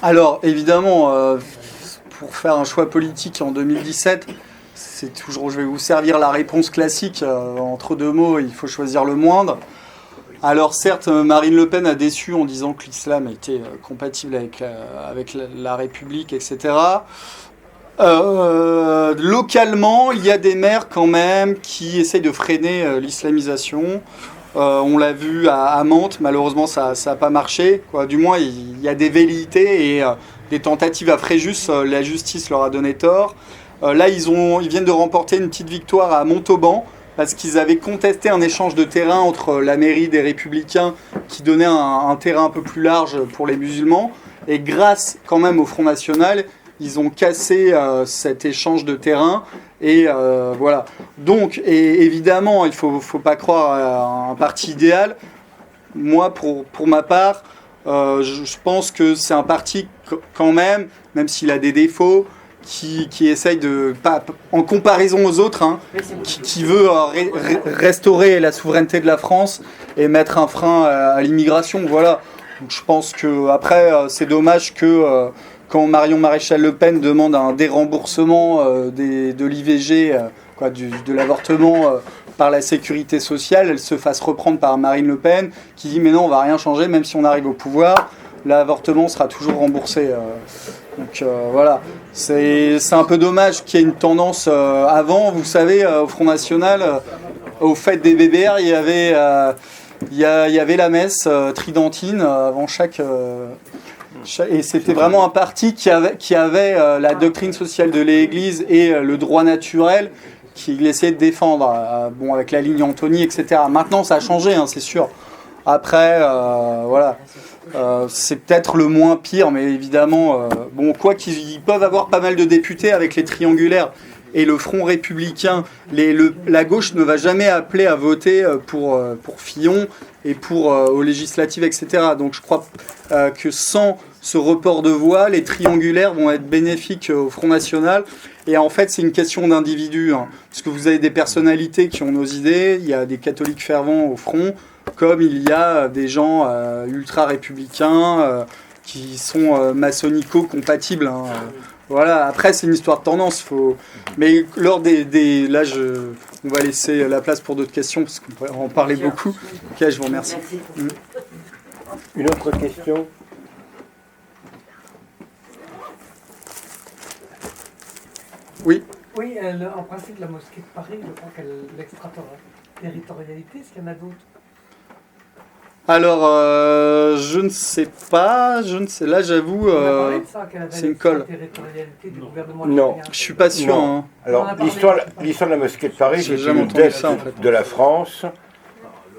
Alors, évidemment, pour faire un choix politique en 2017, c'est toujours, je vais vous servir la réponse classique, entre deux mots, il faut choisir le moindre. Alors certes, Marine Le Pen a déçu en disant que l'islam était compatible avec la République, etc. Localement, il y a des maires quand même qui essayent de freiner l'islamisation. On l'a vu à Mantes, malheureusement ça n'a pas marché. Du moins, il y a des velléités et des tentatives à Fréjus, la justice leur a donné tort. Là, ils viennent de remporter une petite victoire à Montauban parce qu'ils avaient contesté un échange de terrain entre la mairie des Républicains qui donnait un terrain un peu plus large pour les musulmans. Et grâce quand même au Front National, ils ont cassé cet échange de terrain. Et voilà. Donc, et évidemment, il ne faut pas croire à un parti idéal. Moi, pour ma part, je pense que c'est un parti quand même s'il a des défauts, qui essaye de, pas en comparaison aux autres, qui veut restaurer la souveraineté de la France et mettre un frein à l'immigration. Voilà. Donc, je pense que après, c'est dommage que quand Marion Maréchal Le Pen demande un déremboursement de l'IVG, de l'avortement par la sécurité sociale, elle se fasse reprendre par Marine Le Pen qui dit mais non, on va rien changer, même si on arrive au pouvoir, l'avortement sera toujours remboursé. Donc voilà, c'est un peu dommage qu'il y ait une tendance avant, vous savez, au Front National, au fait des BBR, il y avait la messe tridentine avant chaque et c'était vraiment un parti qui avait la doctrine sociale de l'Église et le droit naturel qu'il essayait de défendre, avec la ligne Antony, etc. Maintenant, ça a changé, c'est sûr. Après, voilà. C'est peut-être le moins pire, mais évidemment, quoi qu'ils peuvent avoir pas mal de députés avec les triangulaires et le Front républicain. La gauche ne va jamais appeler à voter pour Fillon et aux législatives, etc. Donc je crois que sans ce report de voix, les triangulaires vont être bénéfiques au Front National. Et en fait, c'est une question d'individus, parce que vous avez des personnalités qui ont nos idées, il y a des catholiques fervents au Front, comme il y a des gens ultra-républicains qui sont maçonnico-compatibles. Voilà. Après, c'est une histoire de tendance. Mais lors là, on va laisser la place pour d'autres questions, parce qu'on pourrait en parler beaucoup. Ok, je vous remercie. Une autre question? Oui. Oui, en principe, la mosquée de Paris, je crois qu'elle l'extraterritorialité, est-ce qu'il y en a d'autres? Alors, je ne sais pas, là j'avoue, c'est une colle. Non, je suis pas sûr. Non. Alors, l'histoire de la mosquée de Paris, c'est une dette de la France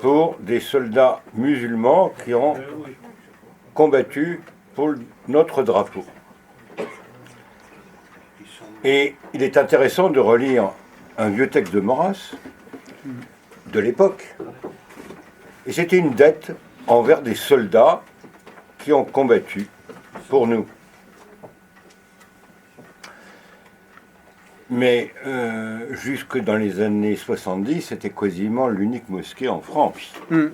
pour des soldats musulmans qui ont combattu pour notre drapeau. Et il est intéressant de relire un vieux texte de Maurras, de l'époque. Et c'était une dette envers des soldats qui ont combattu pour nous. Mais jusque dans les années 70, c'était quasiment l'unique mosquée en France. On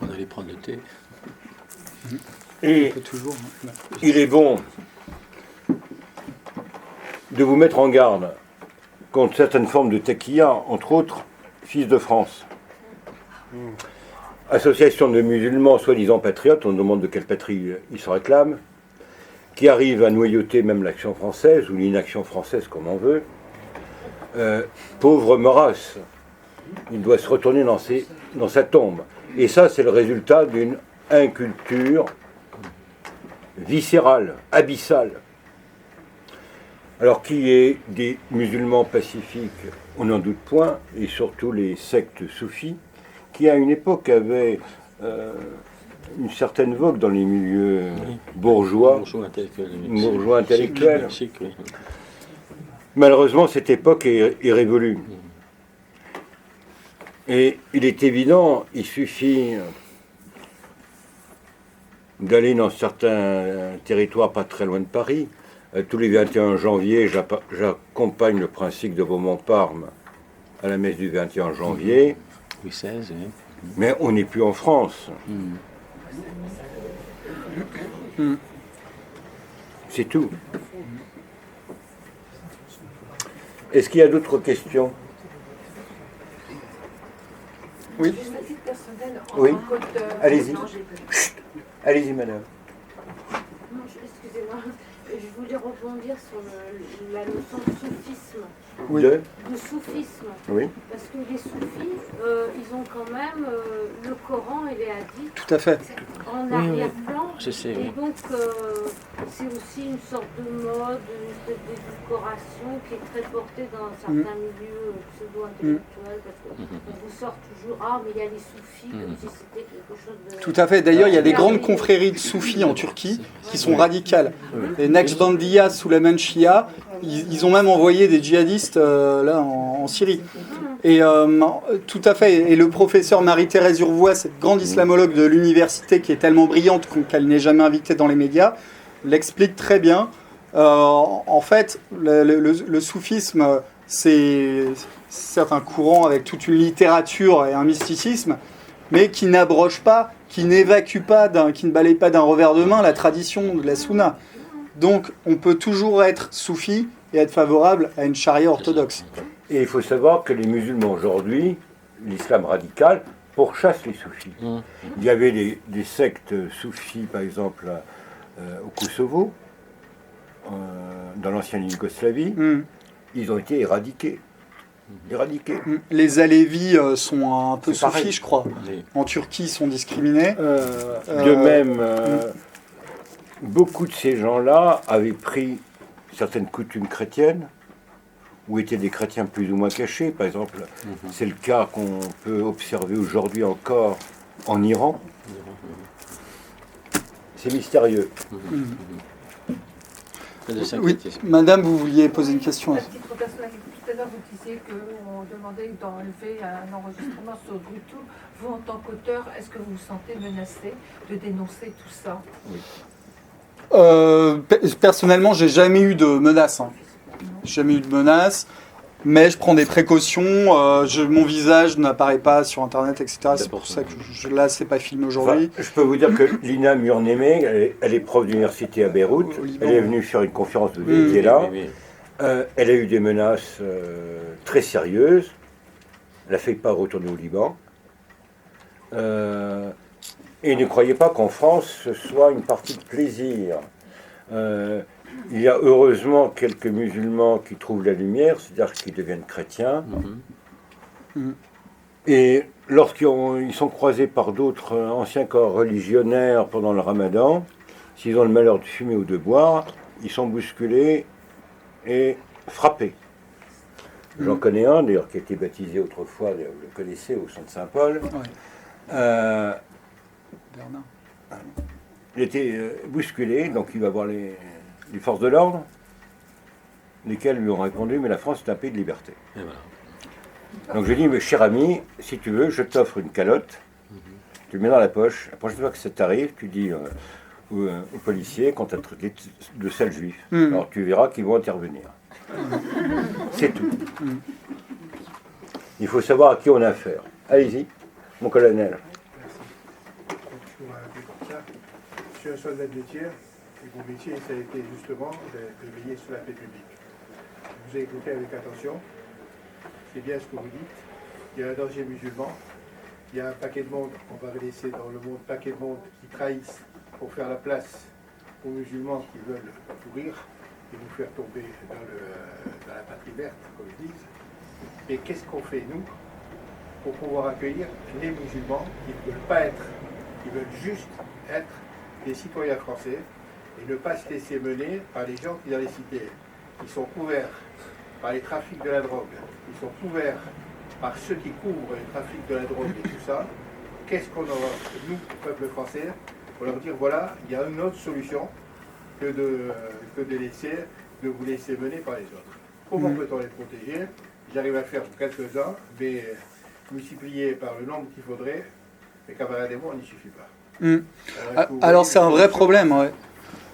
allait prendre le thé. Et il est bon de vous mettre en garde contre certaines formes de taquilla, entre autres, Fils de France. Association de musulmans soi-disant patriotes, on demande de quelle patrie ils se réclament, qui arrivent à noyauter même l'action française, ou l'inaction française comme on veut. Pauvre Maurras, il doit se retourner dans sa tombe. Et ça, c'est le résultat d'une inculture viscérale, abyssale. Alors, qui est des musulmans pacifiques, on n'en doute point, et surtout les sectes soufis, qui à une époque avaient une certaine vogue dans les milieux bourgeois intellectuels. Malheureusement, cette époque est révolue. Et il est évident, il suffit d'aller dans certains territoires pas très loin de Paris. Tous les 21 janvier, j'accompagne le prince de Beaumont-Parme à la messe du 21 janvier. Louis XVI, oui. Mais on n'est plus en France. C'est tout. Est-ce qu'il y a d'autres questions? Oui. Juste à titre personnel, Oui. en tant qu'auteur- Allez-y. Non, j'ai- Chut. Allez-y, madame. non, excusez-moi, je voulais rebondir sur la notion de soufisme. Oui. De De soufisme. Oui. Parce que les soufis, ils ont quand même le Coran et les hadiths Tout à fait. en Oui, oui. arrière-plan. Je sais, Et oui. donc, c'est aussi une sorte de mode, une espèce d'édulcoration qui est très portée dans certains milieux pseudo-intellectuels, parce qu'on vous sort toujours, ah, mais il y a les soufis, comme si c'était quelque chose de... Tout à fait. D'ailleurs, il y a des grandes confréries de soufis en Turquie qui sont radicales. Les Naqshbandiya, Suleyman Shia, ils ont même envoyé des djihadistes là en Syrie. Et tout à fait. Et le professeur Marie-Thérèse Urvois, cette grande islamologue de l'université qui est tellement brillante qu'elle n'est jamais invitée dans les médias, l'explique très bien. En fait, le soufisme, c'est certes un courant avec toute une littérature et un mysticisme, mais qui n'abroge pas, qui n'évacue pas, qui ne balaye pas d'un revers de main la tradition de la sunna. Donc, on peut toujours être soufi et être favorable à une charia orthodoxe. Et il faut savoir que les musulmans aujourd'hui, l'islam radical, pourchasse les soufis. Il y avait des sectes soufis, par exemple, au Kosovo, dans l'ancienne Yougoslavie. Ils ont été éradiqués. Les Alévis sont un peu C'est pareil. soufis, je crois. Oui. En Turquie, ils sont discriminés. De même, beaucoup de ces gens-là avaient pris certaines coutumes chrétiennes, ou étaient des chrétiens plus ou moins cachés. Par exemple, c'est le cas qu'on peut observer aujourd'hui encore en Iran. C'est mystérieux. Pas de Oui, s'inquiéter. madame, vous vouliez poser une question. À titre personnel, tout à l'heure vous disiez qu'on demandait d'enlever un enregistrement sur YouTube. Vous, en tant qu'auteur, est-ce que vous vous sentez menacé de dénoncer tout ça? Personnellement, j'ai jamais eu de menace. Jamais eu de menace, mais je prends des précautions. Mon visage n'apparaît pas sur Internet, etc. C'est pour ça que là, c'est pas filmé aujourd'hui. Enfin, je peux vous dire que Lina Murneme, elle est prof d'université à Beyrouth. Au Liban. Elle est venue faire une conférence, vous étiez là. Oui. Elle a eu des menaces très sérieuses. Elle a fait pas retourner au Liban. Et ne croyez pas qu'en France, ce soit une partie de plaisir. Il y a heureusement quelques musulmans qui trouvent la lumière, c'est-à-dire qu'ils deviennent chrétiens. Et lorsqu'ils sont croisés par d'autres anciens corps religionnaires pendant le ramadan, s'ils ont le malheur de fumer ou de boire, ils sont bousculés et frappés. J'en connais un, d'ailleurs, qui a été baptisé autrefois, vous le connaissez, au centre Saint-Paul. Bernard. Il était bousculé, donc il va voir les forces de l'ordre, lesquelles lui ont répondu, mais la France est un pays de liberté. Et voilà. Donc je lui ai dit, mais cher ami, si tu veux, je t'offre une calotte, tu le mets dans la poche, la prochaine fois que ça t'arrive, tu dis aux policiers qu'on t'a traité de sale juif. Alors tu verras qu'ils vont intervenir. C'est tout. Il faut savoir à qui on a affaire. Allez-y, mon colonel. Je suis un soldat de métier, et mon métier, ça a été justement de veiller sur la paix publique. Je vous ai écouté avec attention, c'est bien ce que vous dites. Il y a un danger musulman, il y a un paquet de monde, on va laisser dans le monde, paquet de monde qui trahissent pour faire la place aux musulmans qui veulent pourrir et nous faire tomber dans la patrie verte, comme ils disent. Et qu'est-ce qu'on fait, nous, pour pouvoir accueillir les musulmans qui ne veulent pas être, qui veulent juste être des citoyens français et ne pas se laisser mener par les gens qui dans les cités, qui sont couverts par les trafics de la drogue, qui sont couverts par ceux qui couvrent les trafics de la drogue et tout ça. Qu'est-ce qu'on aura, nous, peuple français, pour leur dire, voilà, il y a une autre solution que de vous laisser mener par les autres. Comment peut-on les protéger? J'arrive à faire quelques-uns, mais multiplié par le nombre qu'il faudrait, mes camarades et moi, on n'y suffit pas. Alors c'est un vrai problème, ouais.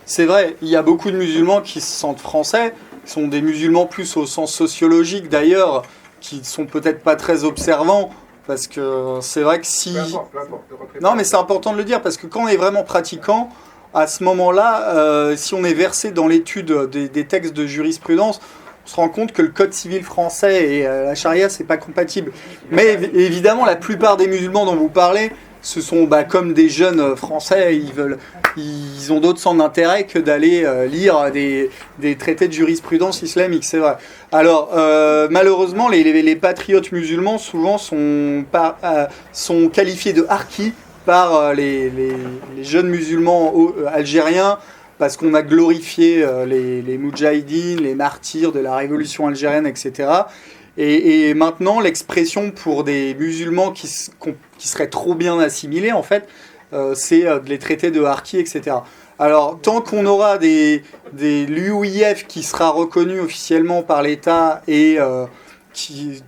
C'est vrai, il y a beaucoup de musulmans qui se sentent français, qui sont des musulmans plus au sens sociologique d'ailleurs, qui sont peut-être pas très observants, parce que c'est vrai que si... Peu importe, non mais c'est important de le dire, parce que quand on est vraiment pratiquant, à ce moment-là, si on est versé dans l'étude des textes de jurisprudence, on se rend compte que le code civil français et la charia, c'est pas compatible. Mais évidemment, la plupart des musulmans dont vous parlez, ce sont comme des jeunes français, ils ont d'autres centres d'intérêt que d'aller lire des traités de jurisprudence islamique, c'est vrai. Alors, malheureusement, les patriotes musulmans, souvent, sont qualifiés de harkis par les jeunes musulmans algériens, parce qu'on a glorifié les moudjahidines, les martyrs de la révolution algérienne, etc. Et maintenant, l'expression pour des musulmans qui seraient trop bien assimilés, en fait, c'est de les traiter de harkis, etc. Alors, tant qu'on aura l'UIF qui sera reconnu officiellement par l'État et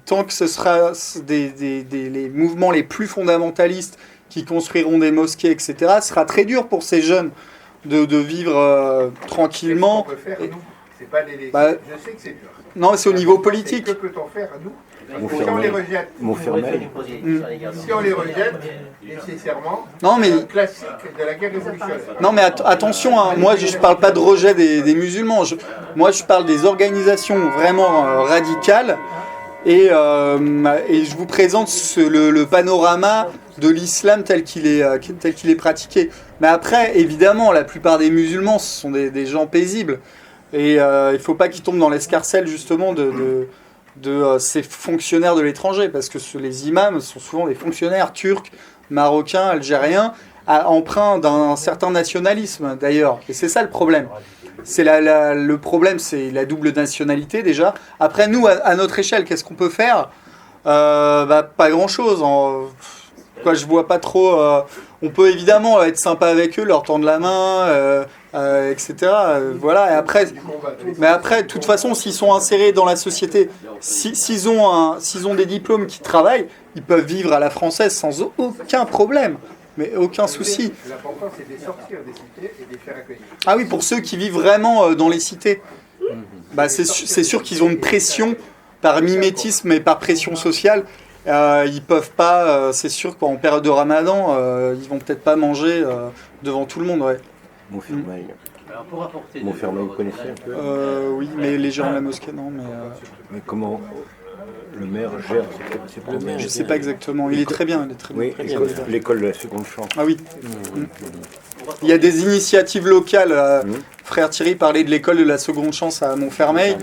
tant que ce sera les mouvements les plus fondamentalistes qui construiront des mosquées, etc., ce sera très dur pour ces jeunes de vivre tranquillement. Qu'est-ce qu'on peut faire, nous? C'est pas les... Je sais que c'est dur. Non, c'est au niveau politique. Que peut-on faire, nous? Si on les rejette, si on les rejette, nécessairement, c'est un classique de la guerre révolutionnaire. Non, mais attention, hein, moi je ne parle pas de rejet des musulmans. Moi je parle des organisations vraiment radicales. Et je vous présente le panorama de l'islam tel qu'il est pratiqué. Mais après, évidemment, la plupart des musulmans, ce sont des gens paisibles. Et il ne faut pas qu'ils tombent dans l'escarcelle, justement, de ces fonctionnaires de l'étranger. Parce que les imams sont souvent des fonctionnaires turcs, marocains, algériens, empreints d'un certain nationalisme, d'ailleurs. Et c'est ça le problème. Le problème, c'est la double nationalité, déjà. Après, nous, à notre échelle, qu'est-ce qu'on peut faire? Pas grand-chose. Je vois pas trop... on peut évidemment être sympa avec eux, leur tendre la main, etc. Voilà. Et après, de toute façon, s'ils sont insérés dans la société, s'ils ont des diplômes qui travaillent, ils peuvent vivre à la française sans aucun problème. Mais aucun souci. L'important, c'est de sortir des cités et de les faire accueillir. Ah oui, pour ceux qui vivent vraiment dans les cités. C'est sûr qu'ils ont une pression par mimétisme et par pression sociale. Ils peuvent pas, c'est sûr qu'en période de Ramadan, ils vont peut-être pas manger devant tout le monde. Ouais. Montfermeil. Montfermeil, vous connaissez un peu? Oui, mais les gens de la mosquée, non. Mais comment le maire gère ces problèmes? Je sais pas exactement. Il est très bien. Oui, l'école de la seconde chance. Ah oui. Il y a des initiatives locales. Frère Thierry parlait de l'école de la seconde chance à Montfermeil.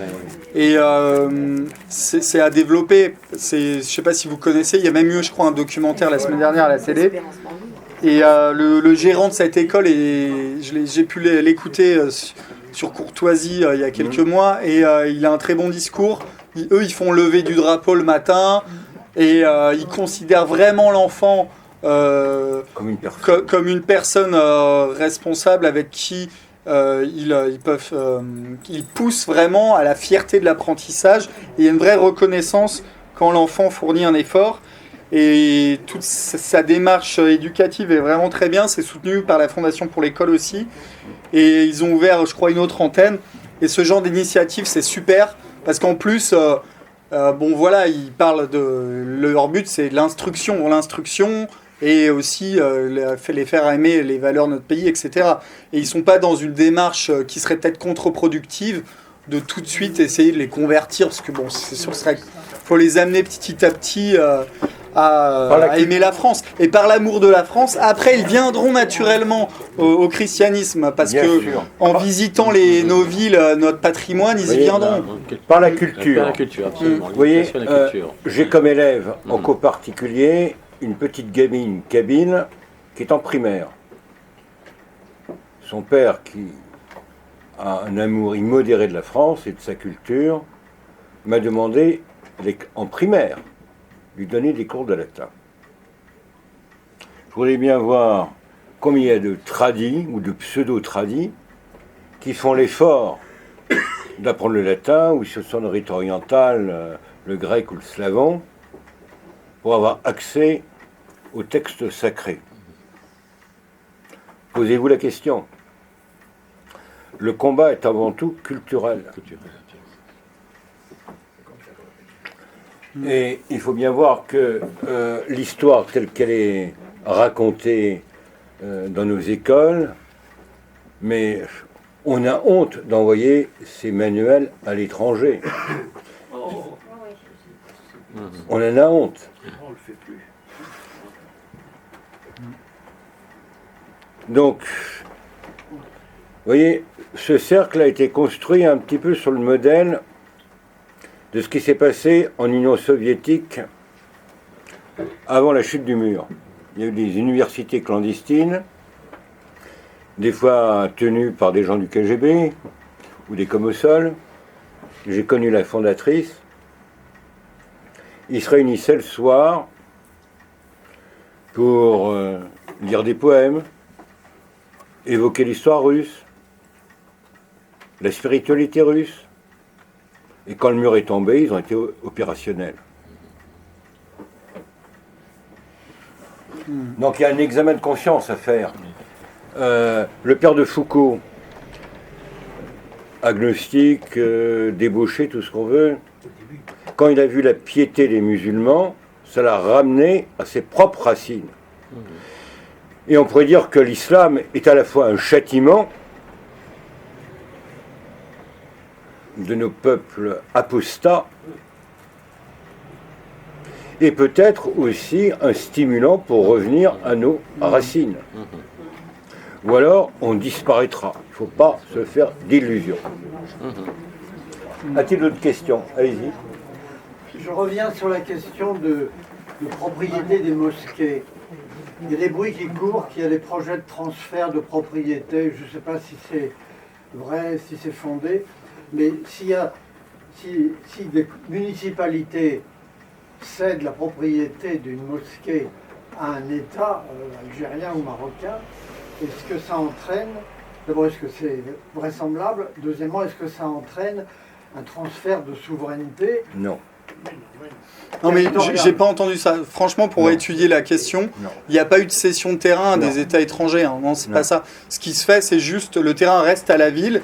Et c'est à développer. Je sais pas si vous connaissez. Il y a même eu, je crois, un documentaire la semaine dernière à la télé. Et le gérant de cette école, j'ai pu l'écouter sur Courtoisie il y a quelques mois. Et il a un très bon discours. Eux, ils font lever du drapeau le matin. Et ils considèrent vraiment l'enfant comme une personne responsable avec qui ils poussent vraiment à la fierté de l'apprentissage. Et il y a une vraie reconnaissance quand l'enfant fournit un effort. Et toute sa démarche éducative est vraiment très bien. C'est soutenu par la Fondation pour l'école aussi. Et ils ont ouvert, je crois, une autre antenne. Et ce genre d'initiative, c'est super. Parce qu'en plus... ils parlent leur but, c'est l'instruction et aussi les faire aimer les valeurs de notre pays, etc. Et ils ne sont pas dans une démarche qui serait peut-être contre-productive de tout de suite essayer de les convertir, parce que c'est sûr qu'il faut les amener petit à petit à aimer la France. Et par l'amour de la France, après ils viendront naturellement au christianisme, parce que en visitant nos villes, notre patrimoine, ils y viendront. Par la culture. Absolument. Vous voyez, j'ai comme élève, en cours particulier, une petite gamine, Kabyle, qui est en primaire. Son père, qui a un amour immodéré de la France et de sa culture, m'a demandé, en primaire, lui donner des cours de latin. Je voudrais bien voir combien il y a de tradis ou de pseudo-tradis qui font l'effort d'apprendre le latin, ou si ce sont le rite oriental, le grec ou le slavon, pour avoir accès aux textes sacrés. Posez-vous la question. Le combat est avant tout culturel. Et il faut bien voir que l'histoire telle qu'elle est racontée dans nos écoles, mais on a honte d'envoyer ces manuels à l'étranger. On en a honte. On le fait plus. Donc, vous voyez, ce cercle a été construit un petit peu sur le modèle de ce qui s'est passé en Union soviétique avant la chute du mur. Il y a eu des universités clandestines, des fois tenues par des gens du KGB ou des Comossols. J'ai connu la fondatrice. Ils se réunissaient le soir pour lire des poèmes, évoquer l'histoire russe, la spiritualité russe. Et quand le mur est tombé, ils ont été opérationnels. Donc il y a un examen de conscience à faire. Le père de Foucault, agnostique, débauché, tout ce qu'on veut, quand il a vu la piété des musulmans, ça l'a ramené à ses propres racines. Et on pourrait dire que l'islam est à la fois un châtiment de nos peuples apostats et peut-être aussi un stimulant pour revenir à nos racines. Ou alors on disparaîtra. Il ne faut pas se faire d'illusions. A-t-il d'autres questions? Allez-y. Je reviens sur la question de propriété des mosquées. Il y a des bruits qui courent, qu'il y a des projets de transfert de propriété. Je ne sais pas si c'est vrai, si c'est fondé, mais si des municipalités cèdent la propriété d'une mosquée à un État algérien ou marocain, est-ce que ça entraîne, d'abord est-ce que c'est vraisemblable, deuxièmement est-ce que ça entraîne un transfert de souveraineté? Non. Non mais j'ai pas entendu ça. Franchement, pour étudier la question, il n'y a pas eu de cession de terrain à des États étrangers. Hein. Non, c'est pas ça. Ce qui se fait, c'est juste le terrain reste à la ville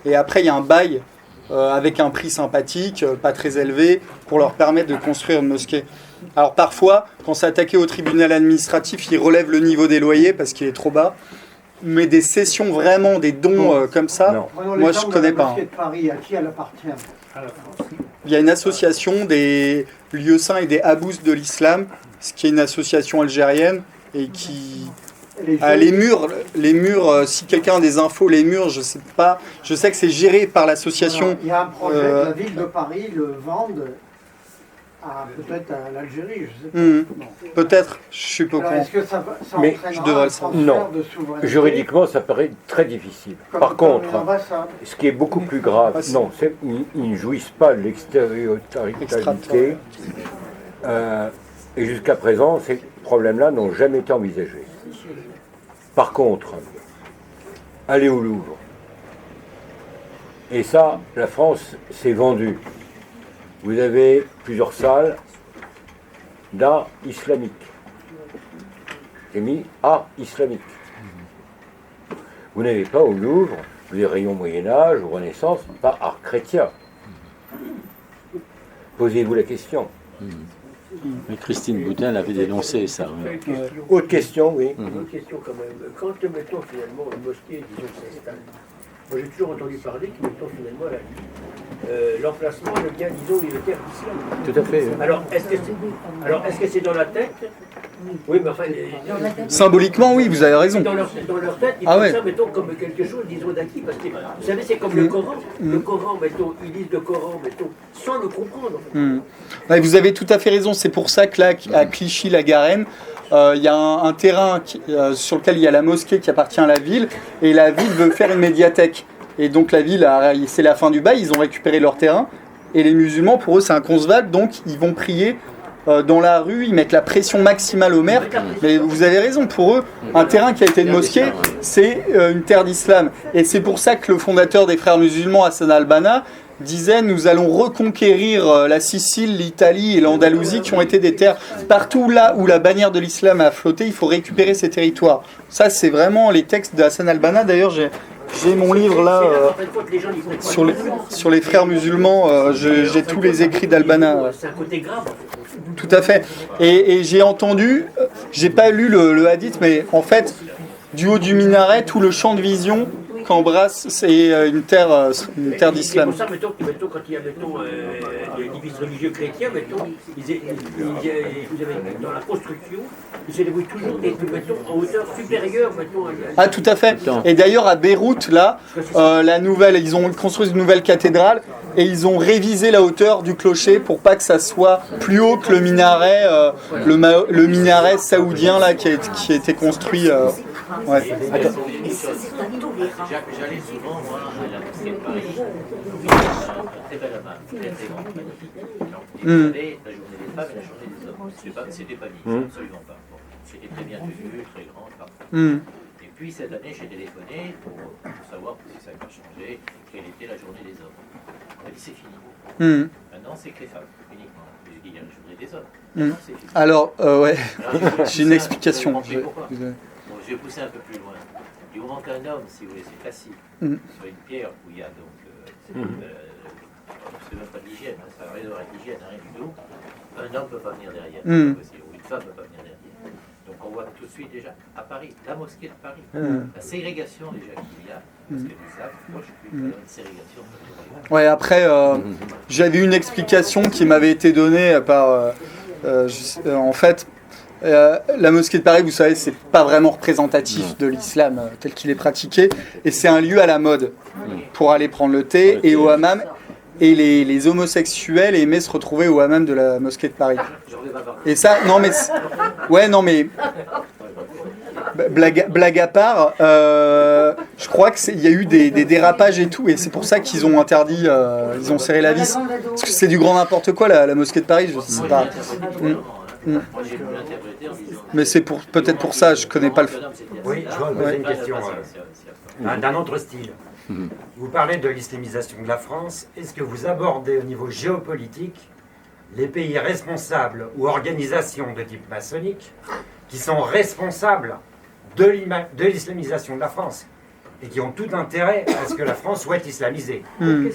et après il y a un bail avec un prix sympathique, pas très élevé, pour leur permettre de construire une mosquée. Alors parfois, quand c'est attaqué au tribunal administratif, ils relèvent le niveau des loyers parce qu'il est trop bas. Mais des cessions vraiment, des dons comme ça, moi je connais pas. La mosquée de Paris, à qui elle appartient? Il y a une association des lieux saints et des habous de l'islam, ce qui est une association algérienne et qui les murs, si quelqu'un a des infos, les murs, je sais pas, je sais que c'est géré par l'association. Il y a un projet que la ville de Paris le vende peut-être à l'Algérie, je sais pas. Peut-être, je suis pas au courant. Est-ce que ça mais je devrais le savoir. Non. Juridiquement, ça paraît très difficile. Par contre, ce qui est beaucoup plus grave, non, ils ne jouissent pas de l'extériorité. Et jusqu'à présent, ces problèmes-là n'ont jamais été envisagés. Par contre, aller au Louvre. Et ça, la France s'est vendue. Vous avez plusieurs salles d'art islamique. J'ai mis art islamique. Vous n'avez pas au Louvre les rayons Moyen-Âge ou Renaissance, pas art chrétien. Posez-vous la question. Mais Christine Boudin l'avait dénoncé, ça. Autre question, oui. Une question quand même. Quand, mettons, finalement, une mosquée, disons, s'installe, moi j'ai toujours entendu parler que, mettons, finalement, l'emplacement devient, disons, militaire d'islam. Tout à fait. Est-ce que c'est dans la tête? Oui, mais enfin... Symboliquement, oui, vous avez raison. Dans leur tête, ils font ça, mettons, comme quelque chose, disons, d'acquis. Parce que, vous savez, c'est comme le Coran. Le Coran, mettons, ils lisent le Coran, mettons, sans le comprendre. Ouais, vous avez tout à fait raison. C'est pour ça que là, à Clichy-la-Garenne, il y a un terrain sur lequel il y a la mosquée qui appartient à la ville, et la ville veut faire une médiathèque. Et donc la ville, c'est la fin du bail, ils ont récupéré leur terrain, et les musulmans, pour eux, c'est inconcevable, donc ils vont prier dans la rue, ils mettent la pression maximale au maire. Mais vous avez raison, pour eux, un terrain qui a été une mosquée, c'est une terre d'islam. Et c'est pour ça que le fondateur des Frères musulmans, Hassan al-Banna, disait: nous allons reconquérir la Sicile, l'Italie et l'Andalousie, qui ont été des terres. Partout là où la bannière de l'islam a flotté, il faut récupérer ces territoires. Ça, c'est vraiment les textes de Hassan al-Banna. D'ailleurs, j'ai mon livre là sur les frères musulmans. J'ai tous les écrits d'al-Banna. C'est un côté grave. Tout à fait. Et j'ai entendu, j'ai pas lu le hadith, mais en fait, du haut du minaret, tout le champ de vision qu'embrasse, c'est une terre d'islam. C'est pour ça, mettons, quand il y a les divises religieux chrétiens, mettons, vous avez dans la construction, ils élèvent toujours des mettons, en hauteur supérieure. Mettons, Ah, tout à fait. Et d'ailleurs, à Beyrouth, là, ils ont construit une nouvelle cathédrale et ils ont révisé la hauteur du clocher pour pas que ça soit plus haut que le minaret, le minaret saoudien là, qui a été construit. Ouais. J'allais souvent, moi, à la mosquée de Paris, très belle très grande, magnifique. Donc, il y avait la journée des femmes et la journée des hommes. C'était pas dit, absolument pas. Bon, c'était très bien vu, très grand, parfait. Et puis cette année, j'ai téléphoné pour savoir si ça n'avait pas changé, quelle était la journée des hommes. On m'a dit c'est fini. Maintenant, c'est que les femmes, uniquement. J'ai dit il y a la journée des hommes. Maintenant, c'est fini. Alors, ouais, j'ai une explication. Je vais pousser un peu plus loin. Du moment qu'un homme, si vous voulez, c'est facile, sur une pierre où il y a donc, c'est même pas de l'hygiène, ça n'a rien à voir avec l'hygiène, rien du tout, un homme ne peut pas venir derrière, c'est pas possible, ou une femme ne peut pas venir derrière. Donc on voit tout de suite déjà, à Paris, la mosquée de Paris, la ségrégation déjà qu'il y a, parce que l'islam, moi je suis une ségrégation. Ouais, après, j'avais une explication qui m'avait été donnée par, en fait, la mosquée de Paris, vous savez, c'est pas vraiment représentatif de l'islam tel qu'il est pratiqué, et c'est un lieu à la mode pour aller prendre le thé et au hammam. Et les homosexuels aimaient se retrouver au hammam de la mosquée de Paris. Et ça, non mais, blague à part, je crois qu'il y a eu des dérapages et tout, et c'est pour ça qu'ils ont interdit, ils ont serré la vis, parce que c'est du grand n'importe quoi la mosquée de Paris, je sais pas. Mais c'est peut-être pour ça, je connais pas le. Oui, je vais poser une question d'un autre style. Vous parlez de l'islamisation de la France. Est-ce que vous abordez au niveau géopolitique les pays responsables ou organisations de type maçonnique qui sont responsables de l'islamisation de la France et qui ont tout intérêt à ce que la France soit islamisée?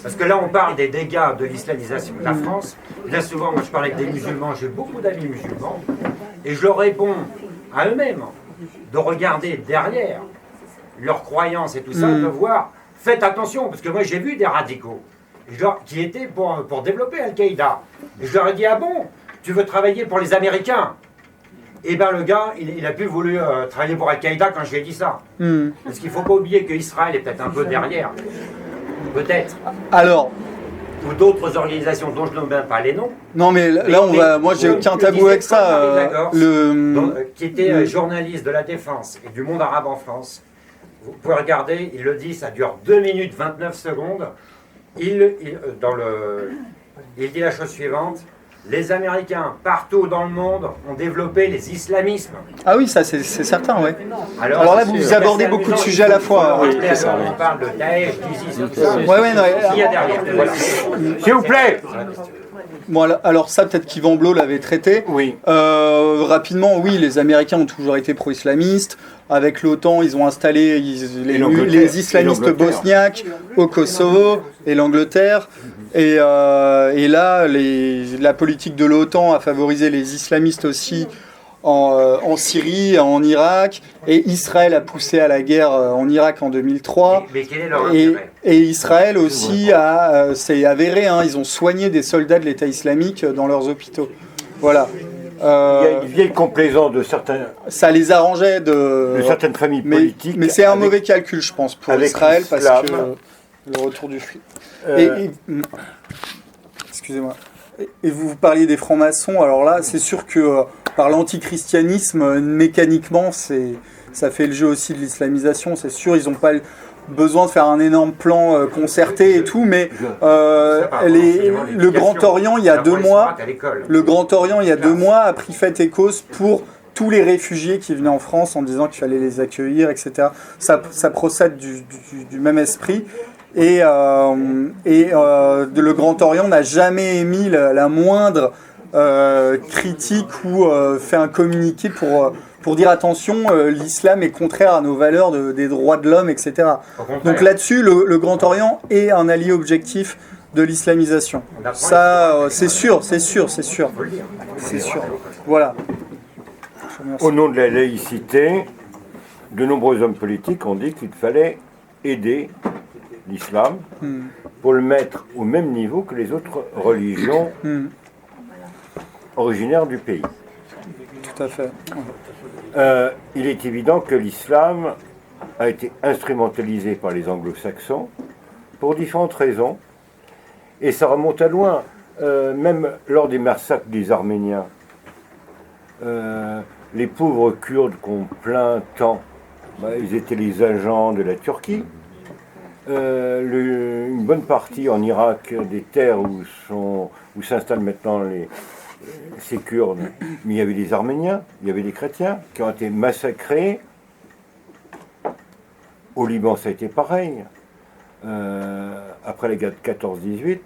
Parce que là, on parle des dégâts de l'islamisation de la France. Bien souvent, moi je parle avec des musulmans, j'ai beaucoup d'amis musulmans, et je leur réponds à eux-mêmes de regarder derrière leurs croyances et tout ça, de voir, faites attention, parce que moi j'ai vu des radicaux qui étaient pour développer Al-Qaïda. Et je leur ai dit, ah bon, tu veux travailler pour les Américains? Et bien le gars, il a plus voulu travailler pour Al-Qaïda quand je lui ai dit ça. Parce qu'il ne faut pas oublier qu'Israël est peut-être un peu derrière. Peut-être. Alors. Ou d'autres organisations dont je ne nomme même pas les noms. Non mais là on va. Moi j'ai aucun tabou avec ça. Qui était journaliste de la Défense et du monde arabe en France. Vous pouvez regarder, il le dit, ça dure 2 minutes 29 secondes. Il dit la chose suivante: les Américains, partout dans le monde, ont développé les islamismes. Ah oui, ça c'est certain, oui. Alors là, vous abordez beaucoup de sujets à la fois. Oui, c'est ça, on parle de Daesh, d'ISIS, tout ça. Oui, il y a derrière. Voilà. S'il vous plaît. Bon, alors ça, peut-être qu'Yvan Blot l'avait traité. Oui. Rapidement, oui, les Américains ont toujours été pro-islamistes. Avec l'OTAN, ils ont installé les islamistes bosniaques au Kosovo et l'Angleterre. Et là, la politique de l'OTAN a favorisé les islamistes aussi en Syrie, en Irak. Et Israël a poussé à la guerre en Irak en 2003. Mais quel est leur intérêt ? Et Israël aussi c'est avéré, ils ont soigné des soldats de l'État islamique dans leurs hôpitaux. Voilà. Il y a une vieille complaisance de certains. Ça les arrangeait de certaines familles politiques. Mais c'est un mauvais calcul, je pense, pour Israël, parce que le retour du fric. Excusez-moi. Et vous parliez des francs-maçons. Alors là, c'est sûr que par l'antichristianisme, mécaniquement, ça fait le jeu aussi de l'islamisation. C'est sûr, ils n'ont pas besoin de faire un énorme plan concerté et tout, mais le Grand Orient, il y a 2 mois, le Grand Orient, il y a 2 mois, a pris fait et cause pour tous les réfugiés qui venaient en France en disant qu'il fallait les accueillir, etc. Ça procède du même esprit. Et le Grand Orient n'a jamais émis la moindre critique ou fait un communiqué pour dire attention, l'islam est contraire à nos valeurs des droits de l'homme, etc. Donc là-dessus, le Grand Orient est un allié objectif de l'islamisation. Ça, c'est sûr. Voilà. Au nom de la laïcité, de nombreux hommes politiques ont dit qu'il fallait aider l'islam pour le mettre au même niveau que les autres religions originaires du pays. Tout à fait. Il est évident que l'islam a été instrumentalisé par les anglo-saxons pour différentes raisons, et ça remonte à loin, même lors des massacres des Arméniens. Les pauvres Kurdes qu'on plaint tant, ils étaient les agents de la Turquie. Une bonne partie en Irak des terres où s'installent maintenant ces Kurdes, mais il y avait des Arméniens, il y avait des chrétiens qui ont été massacrés. Au Liban, ça a été pareil. Après la guerre de 14-18,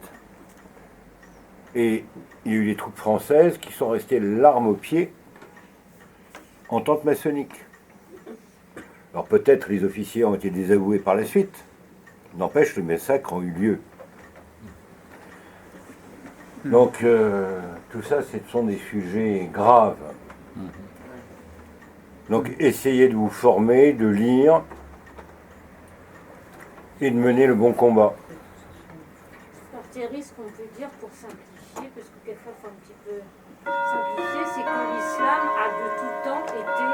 et il y a eu des troupes françaises qui sont restées l'arme au pied en tente maçonnique. Alors peut-être les officiers ont été désavoués par la suite. N'empêche, les massacres ont eu lieu. Donc tout ça, ce sont des sujets graves. Donc essayez de vous former, de lire et de mener le bon combat. Thierry, ce qu'on peut dire pour simplifier, parce que quelquefois il faut un petit peu simplifier, c'est que l'islam a de tout temps été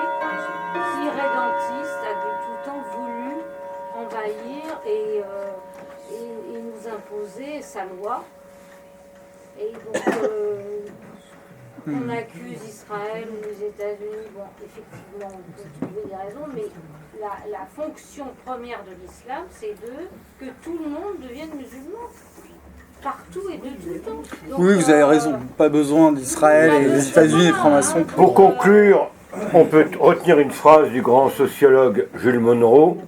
irrédentiste, a de tout temps voulu envahir et nous imposer sa loi. Et donc on accuse Israël ou les États-Unis, bon effectivement on peut trouver des raisons, mais la fonction première de l'islam c'est que tout le monde devienne musulman. Partout et de tout le temps. Donc, oui, vous avez raison. Pas besoin d'Israël et des États-Unis et francs-maçons. Pour conclure, on peut retenir une phrase du grand sociologue Jules Monroe.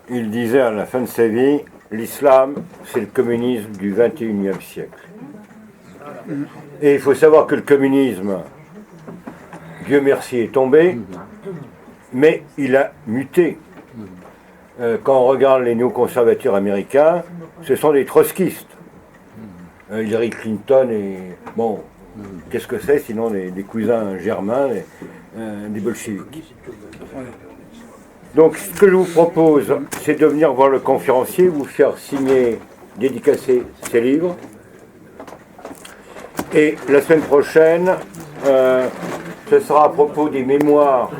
Il disait à la fin de sa vie, l'islam, c'est le communisme du XXIe siècle. Et il faut savoir que le communisme, Dieu merci, est tombé, mais il a muté. Quand on regarde les néoconservateurs américains, ce sont des trotskistes. Hillary Clinton et... Bon, qu'est-ce que c'est sinon des cousins germains, des bolcheviks. Donc ce que je vous propose, c'est de venir voir le conférencier, vous faire signer, dédicacer ses livres. Et la semaine prochaine, ce sera à propos des mémoires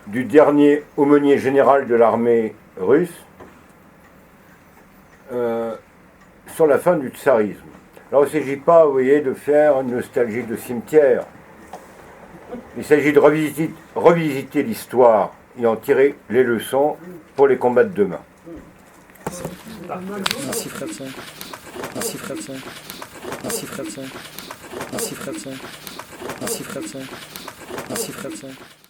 du dernier aumônier général de l'armée russe sur la fin du tsarisme. Alors il ne s'agit pas, vous voyez, de faire une nostalgie de cimetière. Il s'agit de revisiter l'histoire et en tirer les leçons pour les combats de demain. Merci Fredson. Merci Fredson. Merci Fredson. Merci Fredson. Merci Fredson. Merci Fredson.